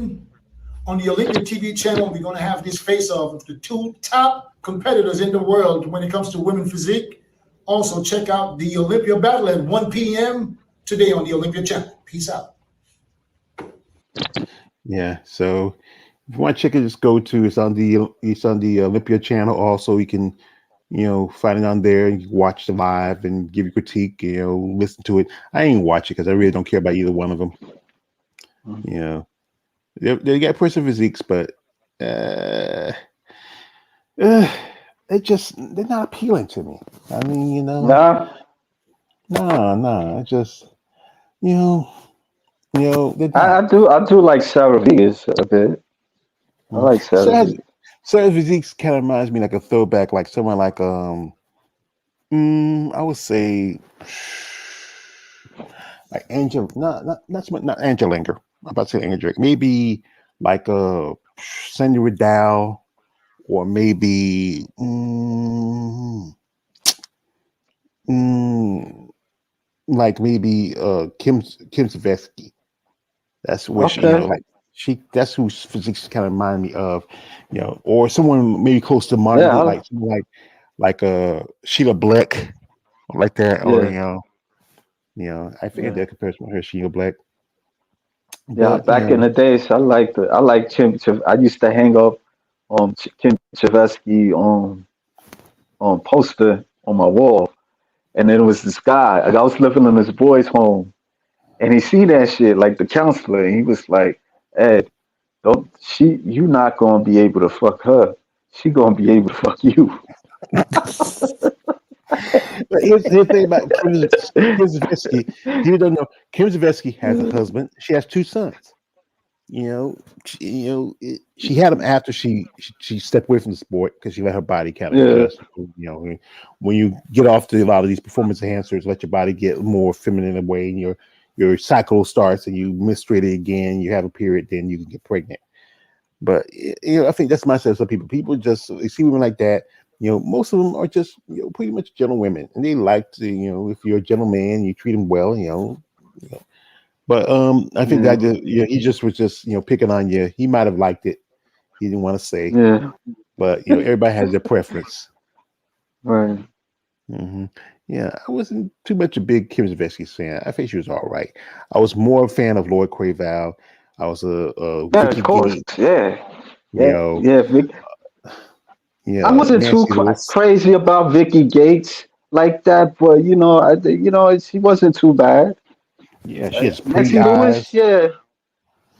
On the Olympia TV channel, we're going to have this face-off of the two top competitors in the world when it comes to women physique. Also, check out the Olympia battle at 1 p.m. today on the Olympia channel. Peace out. Yeah. So if you want to check it, just go to it's on the Olympia channel. Also, you can find it on there. You can watch the live and give your critique. Listen to it. I ain't watch it because I really don't care about either one of them. You know, they got person physiques, but they're not appealing to me. I mean, Nah, no, I just you know, they're I, not. I do like Sarah Vegas a bit. I Mm. like Sarah Sarah's, Vegas. Sarah's physiques kind of reminds me like a throwback, like someone like I would say like Angel, not so much, not Angel Linger. I'm about to say Angel Drake. Maybe like Sandy Riddell, or maybe mm, like maybe Kim Savetsky. That's what she, Okay. like that's who physics kind of remind me of, or someone maybe close to modern Yeah. day, like someone like Sheila Black, like that, or Yeah. I think Yeah. that comparison with her, Sheila Black, Yeah. but Back in the days, I like I used to hang up Kim Chevesky on poster on my wall, and then it was this guy. I was living in this boy's home, and he seen that shit like the counselor, and he was like, "Ed, don't you not gonna be able to fuck her? She gonna be able to fuck you." but here's the thing about Kim Zavetsky. People don't know Kim Zavetsky has a husband. She has two sons. She had them after she stepped away from the sport because she let her body kind of Yeah. adjust. When you get off to a lot of these performance enhancers, let your body get more feminine away, and your cycle starts, and you menstruate again. You have a period, then you can get pregnant. But I think that's the mindset of some people. People just they see women like that. Most of them are just pretty much gentle women, and they like to if you're a gentleman, you treat them well. But I think Yeah. that just, he just was just picking on you. He might have liked it. He didn't want to say, Yeah. but everybody has their preference. Right. hmm Yeah, I wasn't too much a big Kim Zavetsky fan. I think she was all right. I was more a fan of Lloyd Craval. I was a Yeah. Of Vicky course. Gate. Yeah. You Yeah. know, Yeah. I wasn't too Nancy Lewis. crazy about Vicky Gates like that, but she wasn't too bad. Yeah, she has pretty Nancy eyes. Lewis, yeah.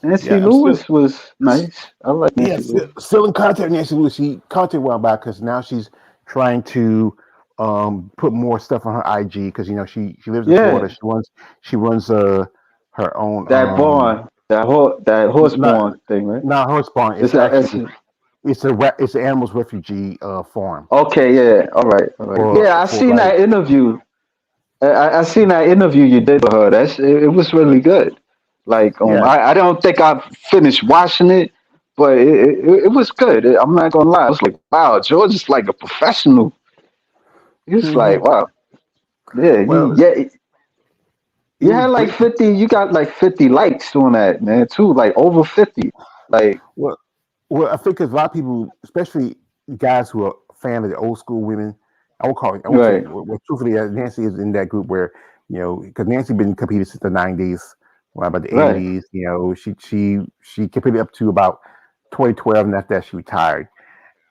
Nancy Yeah, I'm still Lewis was nice. I like yeah, Nancy Lewis. still in contact with Nancy Lewis. She contacted a while back because now she's trying to put more stuff on her IG because she lives in Florida. Yeah, She runs her own that barn, that horse not barn thing, right? not horse barn. It's It's a, it's actually it's an animals refugee farm okay. Yeah, all right, all right. Yeah, I for seen like that interview. I seen that interview you did with her. It was really good. Like, yeah. I don't think I finished watching it, but it was good. I'm not gonna lie. I was like, wow, George is like a professional. He was hmm like, wow, yeah, Well, it you was had like great. 50. You got like 50 likes on that, man, too. Like over 50. Like, Well, I think 'cause a lot of people, especially guys who are fan of the old school women, I won't say, right, well, truthfully, Nancy is in that group where, because Nancy been competing since the 90s, well, about the right, 80s, she competed up to about 2012, and after that, she retired.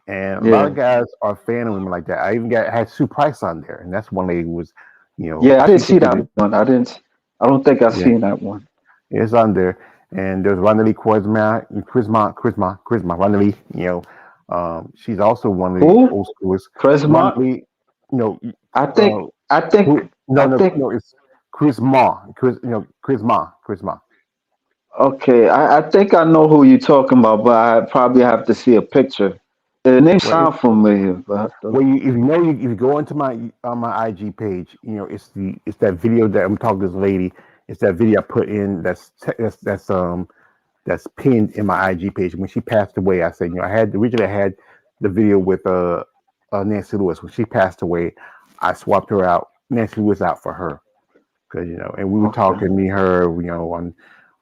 And a lot yeah, of guys are fan of women like that. I even had Sue Price on there, and that's one lady who was, yeah. I didn't she see that competed. one. I didn't. I don't think I Yeah, seen that one. it's on there. And there's Rondalee Charisma, Rondalee, she's also one of the Who? old schoolers. Charisma. Rondalee, you know, I think. uh, I think. no, I no, think. no, it's Charisma, Charisma. Okay, I think I know who you're talking about, but I probably have to see a picture. The name Well, it, sound familiar, but well, if you know, if you go into my on my IG page, it's that video that I'm talking to this lady. It's that video I put in that's pinned in my IG page. When she passed away, I said, I had originally I had the video with Nancy Lewis. When she passed away, I swapped her out. Nancy Lewis out for her because and we were okay, talking, me and her,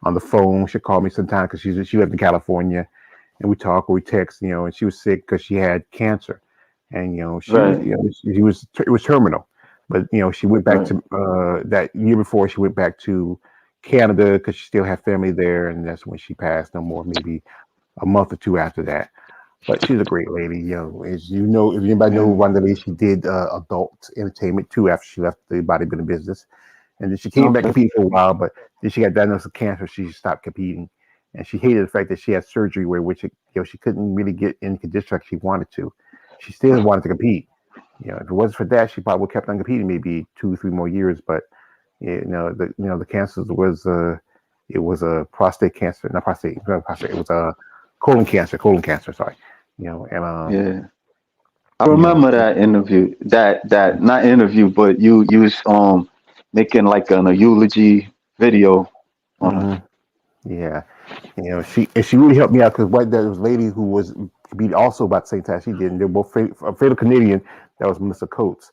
on the phone. She called me sometime because she lived in California, and we talk or we text, and she was sick because she had cancer, and she was, right, she was it was terminal, but she went back right, to that year before she went back to Canada because she still had family there, and that's when she passed. No more, maybe a month or two after that. But she's a great lady, as if anybody know yeah, Wanda Lee, she did adult entertainment too after she left the bodybuilding business, and then she came back okay, competing for a while, but then she got diagnosed with cancer. She stopped competing, and she hated the fact that she had surgery where which she couldn't really get in condition like she wanted to. She still wanted to compete. If it wasn't for that, she probably would have kept on competing maybe 2 3 more years. But the cancer was a prostate cancer, not prostate. It was a colon cancer. Sorry, and yeah. I you know, remember that interview, that not interview, but you was making like a eulogy video on her. mhm, yeah. She really helped me out because there was a lady who was beat also about the same time she did, and they're both a fellow Canadian. That was Melissa Coates,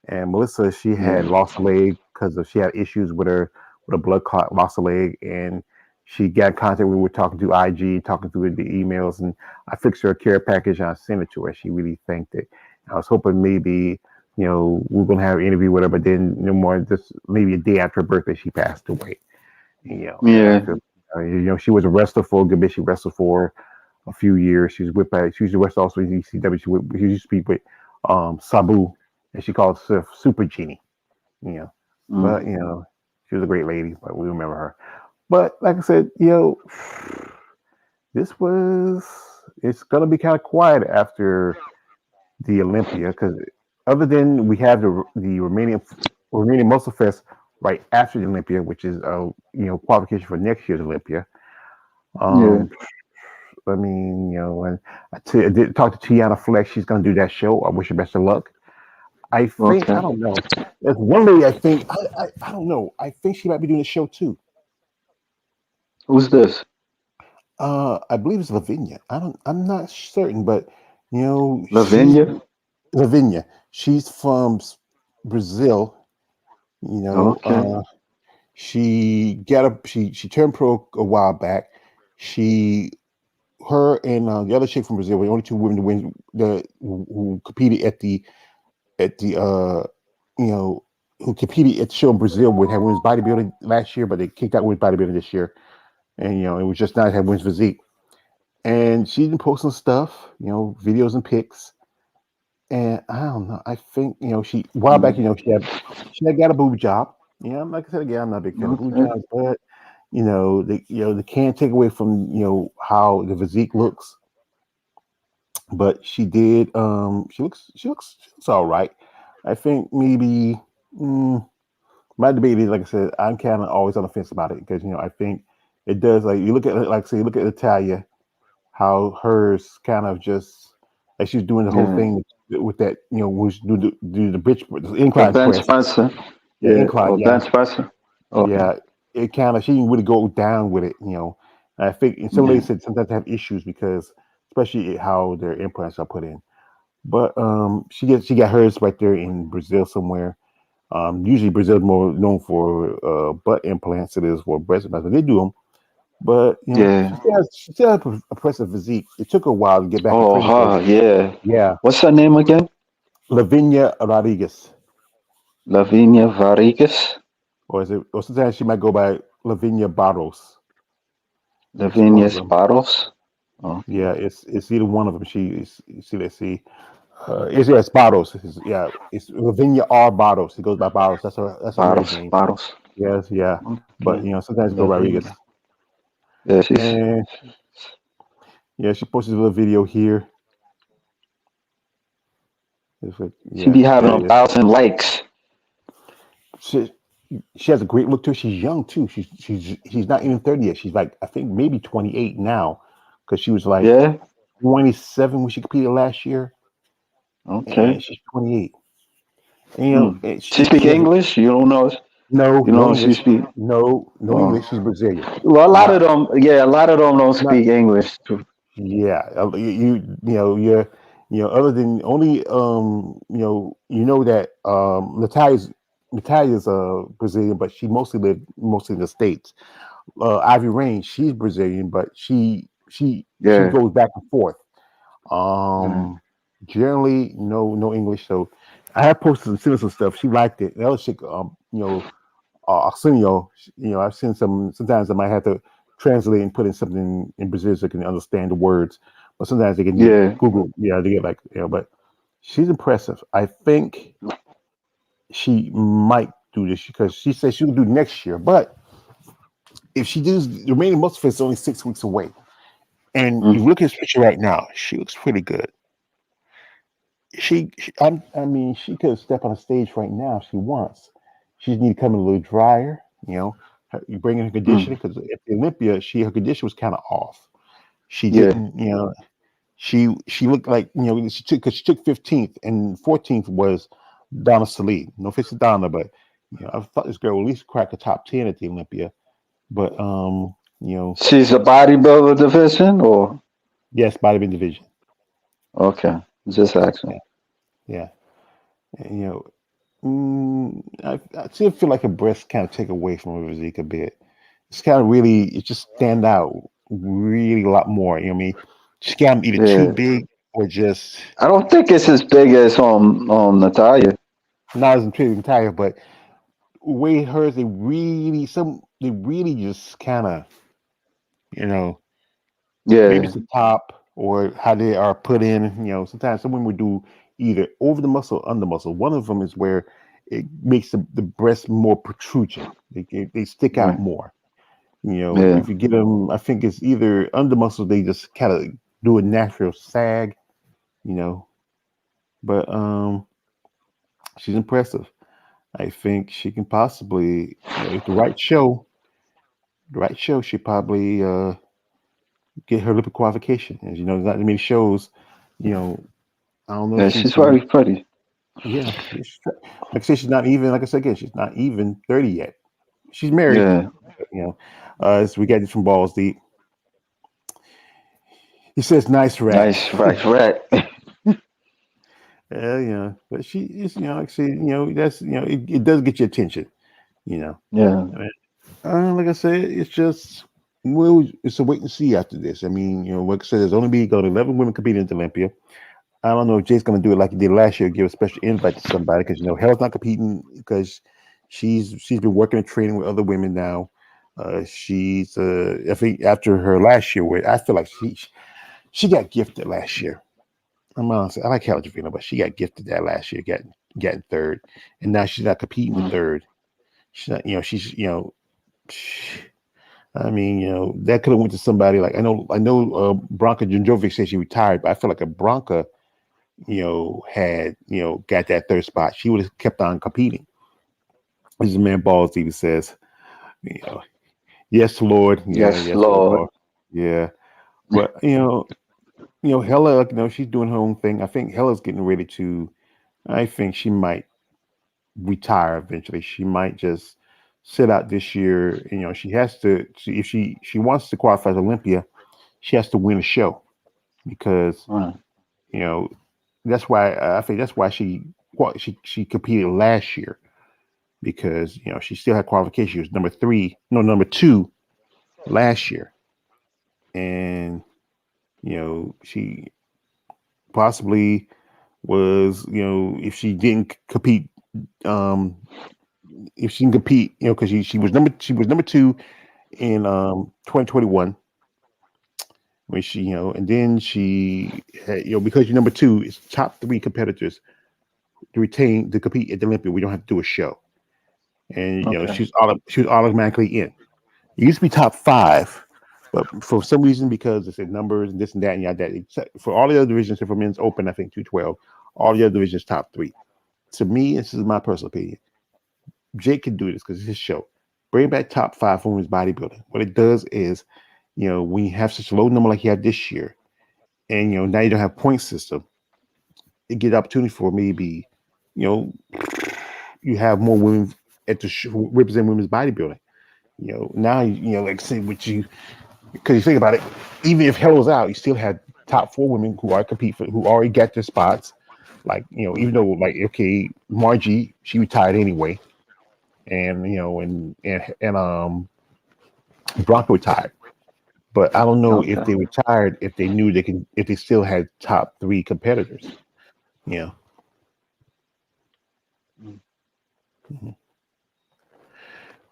and Melissa she had Yeah, lost a leg because she had issues with a blood clot, lost a leg, and she got in contact. We were talking through IG, talking through the emails, and I fixed her a care package and I sent it to her. She really thanked it. I was hoping maybe we are gonna have an interview with her, but then no more. Just maybe a day after her birthday, she passed away. And I yeah, feel, she was a wrestler for a good bit. She wrestled for a few years. She was with she was a wrestler also in ECW. She used to be with Sabu, and she called herself Super Genie. You know, but mm, she was a great lady. But we remember her. But like I said, this was it's gonna be kind of quiet after the Olympia because other than we have the remaining Muscle Fest right after the Olympia, which is qualification for next year's Olympia. yeah, Um, I mean, and I did talk to Tiana Flex. She's going to do that show. I wish her best of luck. I think I okay. don't know. There's one lady. I think I don't know. I think she might be doing a show too. Who's this? I believe it's Lavinia. I'm not certain, but she's Lavinia? Lavinia. She's from Brazil. You know, Okay, she turned pro a while back. She her and the other chick from Brazil were the only two women to win who competed at the who competed at the show in Brazil with had women's bodybuilding last year, but they kicked out women's bodybuilding this year, and it was just not had women's physique. And she's been posting stuff, videos and pics. And I don't know. I think she a while back, mm, she had got a boob job. Like I said again, I'm not a big fan of boob okay, jobs, but they can't take away from how the physique looks. But she did. She looks all right. I think maybe my debate is like I said. I'm kind of always on the fence about it because I think it does like you look at it, like say you look at Natalia, how hers kind of just like she's doing the whole yeah. thing with that was do the bitch the The incline bench press. presser, Yeah, yeah, incline. or Yeah, bench presser. Okay, yeah. It kind of she didn't really go down with it. And I think and some ladies yeah, said sometimes they have issues because especially how their implants are put in. But she got hers right there in Brazil somewhere. Usually Brazil's more known for butt implants than it is for breast implants. But they do them. But yeah. she still has a impressive physique. It took her a while to get back in Oh, training shape. her, yeah. Yeah, What's her name again? Lavinia Rodriguez, Lavinia Vargas. or is it? Or sometimes she might go by Lavinia Barros. It's one Lavinia of them. Sparos. Okay. Yeah, it's either one of them. She is. See, let's see. It's Barros. It's Lavinia R. Barros. It goes by Barros. That's her married Sparos, name. Sparos. Yes, yeah. But Okay. sometimes go Rodriguez. Lavinia. Yeah, she's And yeah, she posted a little video here. she Yeah, be having there a it is. thousand likes. Shit. she has a great look to her. She's young too. She's not even 30 yet. She's like, I think maybe 28 now, because she was like Yeah. 27 when she competed last year, and Okay. she's 28. And, Hmm. and She speak she has a English? You don't know? no, You no know she English, speak. no Oh. English. She's Brazilian. Well, a lot Not of them. Yeah, a lot of them don't not speak English. Too. yeah. You're other than only that Natalia's Brazilian, but she mostly in the States. Ivy Rain, she's Brazilian, but she Yeah. goes back and forth. Yeah. Um, Generally, no English. So I have posted some stuff. She liked it. The other chick, Arsenio, I've seen some. Sometimes I might have to translate and put in something in Brazil so they can understand the words. But sometimes they can Yeah. Google. Yeah, they get like But she's impressive. I think she might do this because she says she'll do next year. But if she does, the remaining muscle fit is only 6 weeks away. And if Mm. you look at this picture right now, she looks pretty good. I mean, she could step on a stage right now if she wants. She just need to come in a little drier. You bring in her conditioning Mm. because at the Olympia, her condition was kind of off. She Yeah. didn't, she looked like she took 15th and 14th was Donna Salid. No offense to Donna, but I thought this girl would at least crack a top 10 at the Olympia. But She's a bodybuilder division, or yes, bodybuilding division. okay. Just asking. Yeah, yeah. And, I still feel like her breasts kind of take away from her physique a bit. It's kind of really, it just stand out really a lot more. You know what I mean? She got either too Yeah. big or just I don't think it's as big as on Natalia. not as entire. But the way hers, they really just kind of, you know, maybe Yeah. it's the top or how they are put in. Sometimes some women would do either over the muscle, or under muscle. One of them is where it makes the breast more protrusion. They stick out Right. more. Yeah. If you get them, I think it's either under muscle, they just kind of do a natural sag, you know. But she's impressive. I think she can possibly, if the right show, she probably get her Olympic qualification. As you know, there's not many shows. You know, I don't know if Yeah. she She's can. very pretty. Yeah, like I said, she's not even. Like I said again, she's not even 30 yet. She's married. Yeah. But, as we got this from Balls Deep. He says, "Nice rat." Nice, right, right. Yeah, but she is, like I said, that's, it does get your attention, you know. Yeah. I mean, like I said, it's just, it's a wait and see after this. I mean, like I said, there's only be going 11 women competing at Olympia. I don't know if Jay's going to do it like he did last year, give a special invite to somebody because Helen's not competing because she's been working and training with other women now. I think after her last year, where I feel like she got gifted last year. I'm honest. I like Helen Trevino, but she got gifted that last year, getting third, and now she's not competing with Mm. third. She's not, I mean, that could have went to somebody like I know, Bronca Janjovic said she retired, but I feel like a Bronca, had got that third spot, she would have kept on competing. As the man Balls even says, you know, yes, Lord, yeah, Yes, yes, Lord. Lord, yeah, but Hella, she's doing her own thing. I think Hella's getting ready to. I think she might retire eventually. She might just sit out this year. She has to. If she wants to qualify as Olympia, she has to win a show because Right. you know that's why I think that's why she competed last year because she still had qualification. She was number three, no number two last year, and she possibly was if she didn't compete um if she can compete, because she was number two in 2021 when she, and then she had, because you're number two, it's top three competitors to compete at the Olympia. We don't have to do a show, and Okay. she was automatically in. It used to be top five, but for some reason, because it's numbers and this and that and yada, for all the other divisions, for men's open, I think 212, all the other divisions top three. To me, this is my personal opinion. Jake can do this because it's his show. Bring back top five for women's bodybuilding. What it does is, when you have such a low number like you had this year, and now you don't have point system, it get opportunity for maybe, you know, you have more women at the show represent women's bodybuilding. Now like say what you because you think about it, even if Hell's out, you still had top four women who are compete for who already got their spots. Like even though like okay, Margie she retired anyway, and Bronco retired. But I don't know if Okay. they retired if they knew they can if they still had top three competitors. Yeah. Mhm.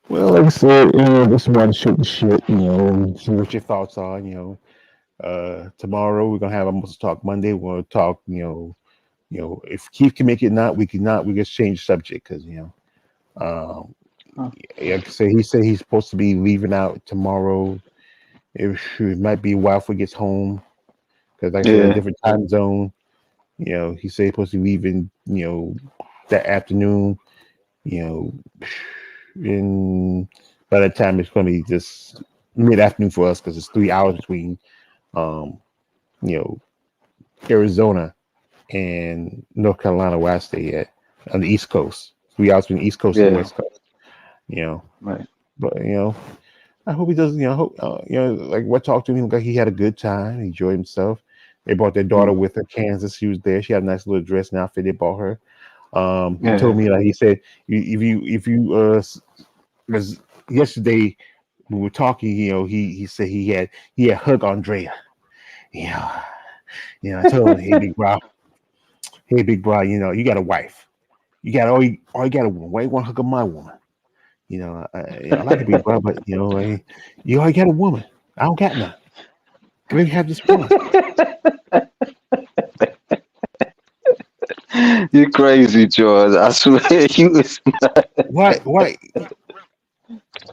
Well, like I said, just want to shoot the shit, see what your thoughts are, tomorrow we're gonna have a muscle talk Monday. We're gonna talk, if Keith can make it not, we cannot, we just change the subject because, um, Huh. like I said, he said he's supposed to be leaving out tomorrow. It might be a while before he gets home because, like I said, a Yeah. different time zone. He said he's supposed to be leaving, that afternoon. You know, and by that time it's going to be just mid afternoon for us because it's 3 hours between, um, you know, Arizona and North Carolina, where I stay at on the East Coast. 3 hours between the East Coast and the Yeah. West Coast. You know, Right. but I hope he does. I hope like what talked to him, like he had a good time, he enjoyed himself. They brought their daughter Mm. with her, Kansas. She was there. She had a nice little dress and outfit they bought her. He told Yeah. me like he said, if you because yesterday when we were talking, he said he had hug Andrea. You know, I told him, hey big bro, you got a wife. You got all you got a woman. Why you want to hug my woman? I like a big bro, but you already got a woman. I don't got none. Can we have just one? You're crazy, George. I swear you is. Why? Why?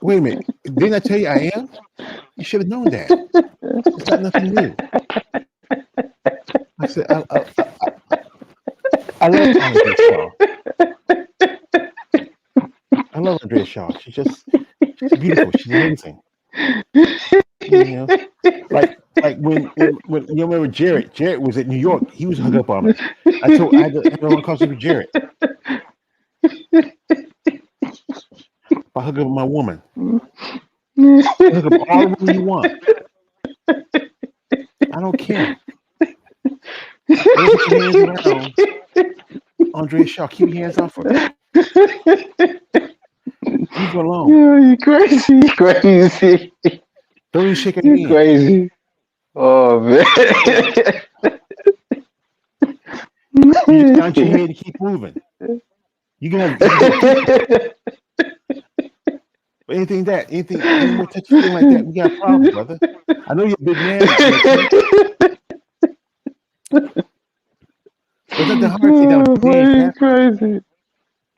Wait a minute. Didn't I tell you I am? You should have known that. It's not nothing new. I said I love Andrea Shaw. I love Andrea Shaw. She's beautiful. She's amazing. You know, like when you remember Jarrett. Jarrett was at New York. He was hung up on her. I had to have a long conversation with Jarrett. I hug up my woman. Hug up all the women you want. I don't care. Don't put your hands around Andrea Shaw. Keep your hands off her. Leave her alone. Yeah, you crazy. You crazy. Don't even shake her You hand. crazy. Oh man. You just count your head and keep moving. You can have any more touchy feeling like that, we got a problem, brother. I know you're a big man. It's not that hard to take down a big Boy, man. he's crazy.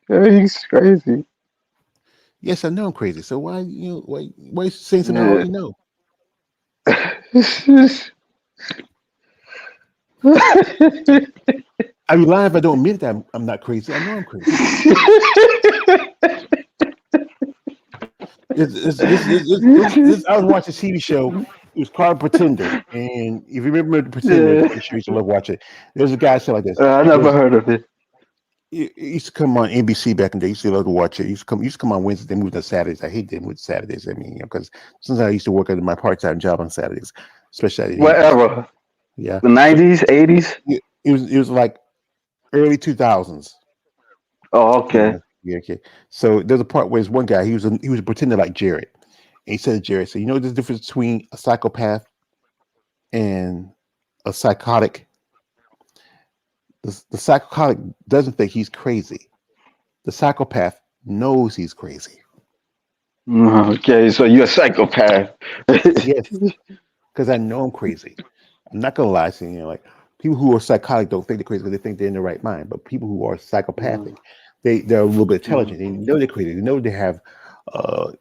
Yeah, he's crazy. Yes, I know I'm crazy. So why you saying something I Yeah. already know? I'd be lying if I don't admit that I'm not crazy. I know I'm crazy. I was watching a TV show. It was called Pretender, and if you remember the Pretender, Yeah. I'm sure you used to love watching it. There's a guy said like this. I never heard of it. It used to come on NBC back in the day. I used to love to watch it. It used to come on Wednesdays. They moved on Saturdays. I hate them with Saturdays. I mean, because sometimes I used to work at my part-time job on Saturdays, especially at the evenings. Whatever. Yeah, The so 90s, 80s. it was like early 2000s. Oh, Yeah, okay. yeah, okay. So there's a part where there's one guy. He was pretending like Jared, and he said to Jared, "So there's a difference between a psychopath and a psychotic. The psychotic doesn't think he's crazy. The psychopath knows he's crazy. Okay, so you're a psychopath. Yes, because I know I'm crazy. I'm not gonna lie to you. Like people who are psychotic don't think they're crazy because they think they're in the right mind. But people who are psychopathic, Mm, they're a little bit mm. intelligent. They know they're crazy. They know they have, a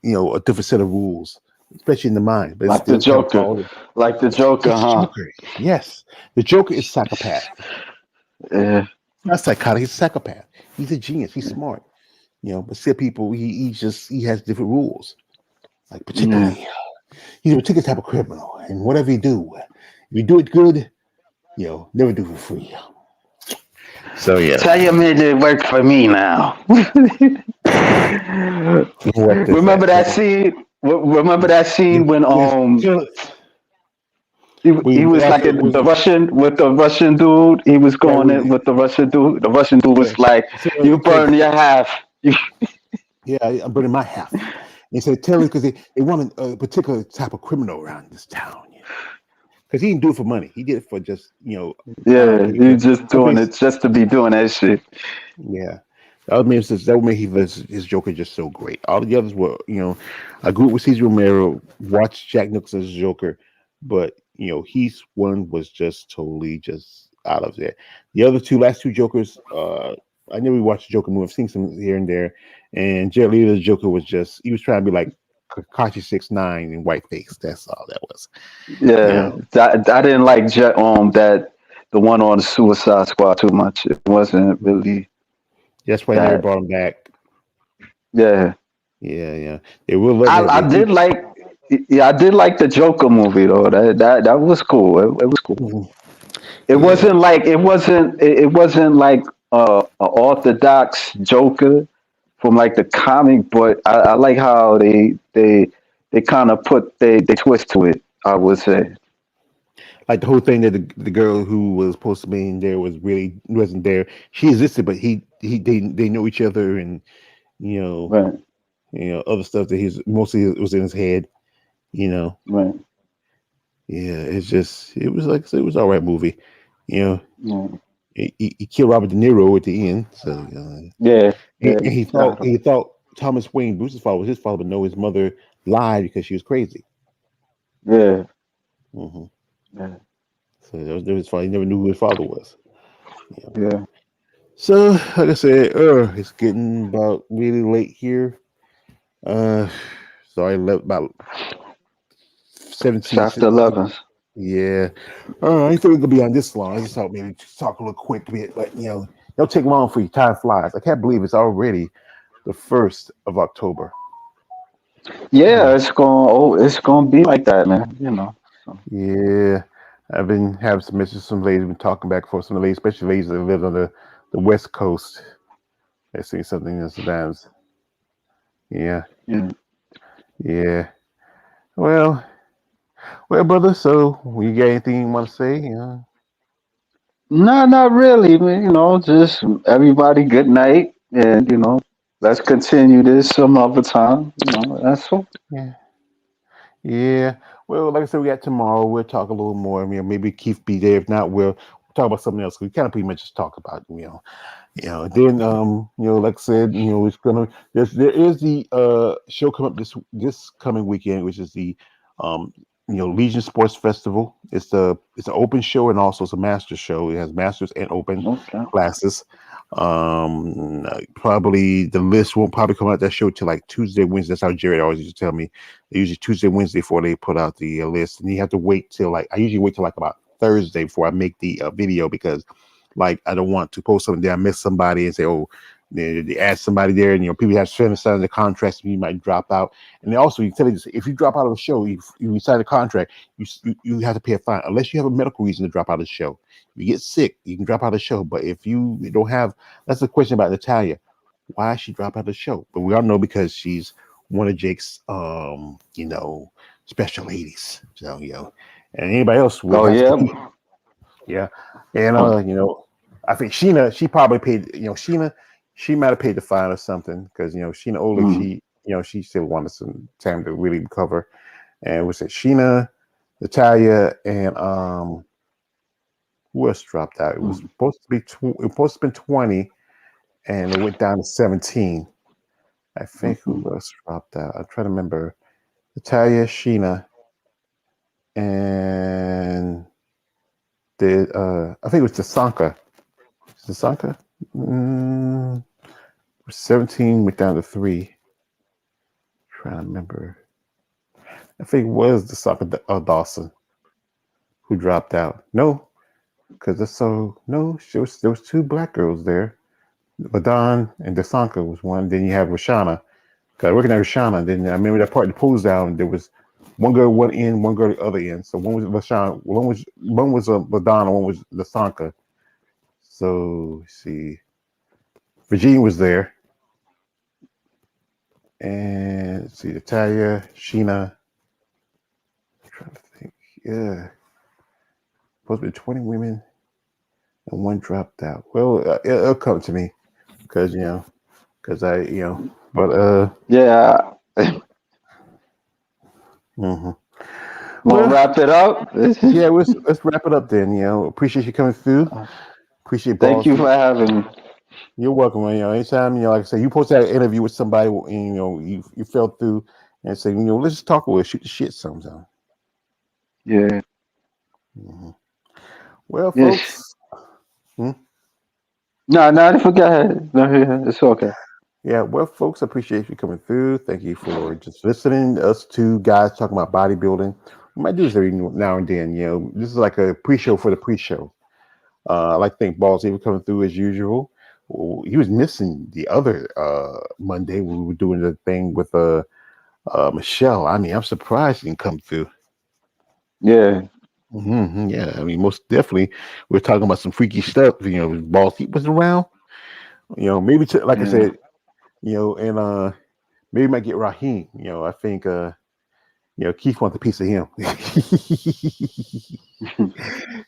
different set of rules, especially in the mind. But it's Like the still kind of Joker. fall. Like the Joker, It's huh? Joker. Yes, the Joker is psychopath. Yeah. Not psychotic. He's a psychopath. He's a genius. He's smart. But still, people he has different rules. Like Yeah. particularly, he's a particular type of criminal, and whatever you do, if you do it good, never do for free. So yeah, Tell your man it work for me now. what does Remember that that tell? scene? Remember that scene when Tell he we was like after in was the Russian with the Russian dude. He was that going was in with the Russian dude. The Russian dude yeah. was like, "You burn your half." Yeah, I'm burning my half. They said tell us because they wanted a particular type of criminal around this town. Because he didn't do it for money. He did it for just I don't Yeah, know. He you was just that doing makes it just to be doing that shit. yeah. That would make his Joker just so great. All the others were, I grew up with Cesar Romero, watched Jack Nicholson's Joker, but Heath's one was just totally just out of there. The other last two Jokers, I never watched the Joker movie. I've seen some here and there, and Jared Leto's Joker was just he was trying to be like Kakashi 6ix9ine in whiteface. That's all that was. Yeah, I didn't like that the one on the Suicide Squad too much. It wasn't really That's why I never that. brought him back. Yeah, Yeah. They will let him. I did like. Yeah, I did like the Joker movie though. That was cool. It was cool. It Yeah, wasn't like it wasn't like a orthodox Joker from like the comic, but I like how they kind of put they twist to it. I would say. like the whole thing that the girl who was supposed to be in there wasn't there. She existed, but they know each other, and you know Right, other stuff that he's mostly it was in his head. You know, right, yeah, it was like I said, it was all right movie. You know, right. he killed Robert De Niro at the end, so Yeah, yeah, and he thought Thomas Wayne Bruce's father was his father, but no, his mother lied because she was crazy. yeah, Hmm yeah, So that was his father. He never knew who his father was. Yeah. yeah. So, like I said, it's getting about really late here. Uh, so I left about It's 17. after 11. Yeah. I ain't think we could be on this long. I just thought maybe just talk a little quick bit, but don't take long for you. Time flies. I can't believe it's already the 1st of October. Yeah, it's gonna be like that, man. So, Yeah. I've been having some messages, some ladies been talking back for some ladies, especially ladies that live on the West Coast. They see something in sometimes. Yeah. yeah. Yeah. Well, brother. So, you got anything you want to say? Yeah. No, not really, man. Just everybody good night, and let's continue this some other time. That's all. Yeah. Yeah. Well, like I said, we got tomorrow. We'll talk a little more. Maybe Keith be there. If not, we'll talk about something else. We kind of pretty much just talk about, Then, like I said, it's gonna. There is the show coming up this coming weekend, which is the um Legion Sports Festival. It's an open show and also it's a master show. It has masters and open Okay. classes. Probably the list won't probably come out that show till like Tuesday, Wednesday. That's how Jared always used to tell me. Usually Tuesday, Wednesday before they put out the list, and you have to wait till like I usually wait till like about Thursday before I make the video because like I don't want to post something there, I miss somebody and say, oh, they add somebody there, and people have to sign the contracts, and you might drop out. And then also, you tell you if you drop out of the show, you sign a contract, you have to pay a fine unless you have a medical reason to drop out of the show. If you get sick, you can drop out of the show. But if you don't have, that's the question about Natalia. Why she drop out of the show? But we all know because she's one of Jake's, special ladies. So and anybody else would Oh have to yeah. compete. Yeah, and Oh, I think Sheena, she probably paid. Sheena, she might have paid the fine or something because Sheena Olive, mm, she still wanted some time to really recover. And it was it Sheena, Natalia, and who else dropped out? It was mm, supposed to be it was supposed to be 20, and it went down to 17. I think who mhm, else dropped out? I'm trying to remember. Natalia, Sheena, and I think it was Tasanka. Tasanka? 17 went down to 3. Trying to remember. I think it was the soccer Dawson who dropped out. No, because no, there was 2 black girls there. Ladon and Dasanka was one. Then you have Rashana. Cause I recognize Rashana. Then I remember that part of the pulls down. There was one girl one end, one girl the other end. So one was Rashana, one was Ladon, one was Dasanka. So let's see, Virginia was there, and let's see, Natalia, Sheena. I'm trying to think. Yeah, supposed to be 20 women and one dropped out. Well, it'll come to me because but Yeah. mhm. Want to Well, wrap it up? yeah, let's wrap it up then. Appreciate you coming through. Appreciate Thank balls. you for having me. You're welcome. Anytime, like I say, you post that interview with somebody, and you fell through, and say, let's just talk with us, shoot the shit sometime. Yeah. hmm Well, Yes. folks, hmm? No, no, forget it. No, it's okay. Yeah, well, folks, I appreciate you coming through. Thank you for just listening to us two guys talking about bodybuilding. We might do this every now and then. This is like a pre-show for the pre-show. I like to thank Balls even coming through as usual. He was missing the other Monday when we were doing the thing with Michelle. I mean, I'm surprised he didn't come through. Yeah. Yeah, I mean, most definitely, we're talking about some freaky stuff. Balls he was around. Maybe like I Yeah. said, and maybe might get Raheem. I think Keith wants a piece of him.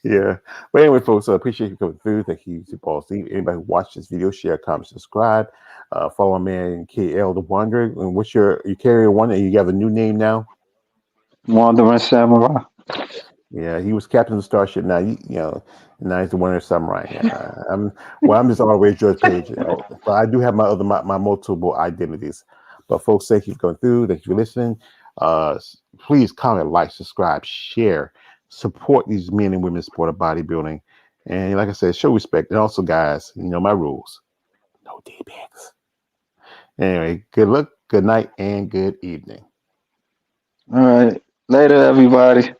Yeah. But anyway, folks, I appreciate you coming through. Thank you to Paul Steve. Anybody who watched this video, share, comment, subscribe. Follow my man KL the Wanderer. And what's you carry one and you have a new name now? Wandering Samurai. Yeah, he was captain of the starship. Now now he's the Wandering Samurai. Yeah, I'm just always George Page. But I do have my multiple identities. But folks, thank you for coming through. Thank you for listening. Please comment, like, subscribe, share, support these men and women in sport of bodybuilding, and like I said, show respect. And also, guys, my rules: no D-bags. Anyway, good luck, good night, and good evening. All right. Later, everybody.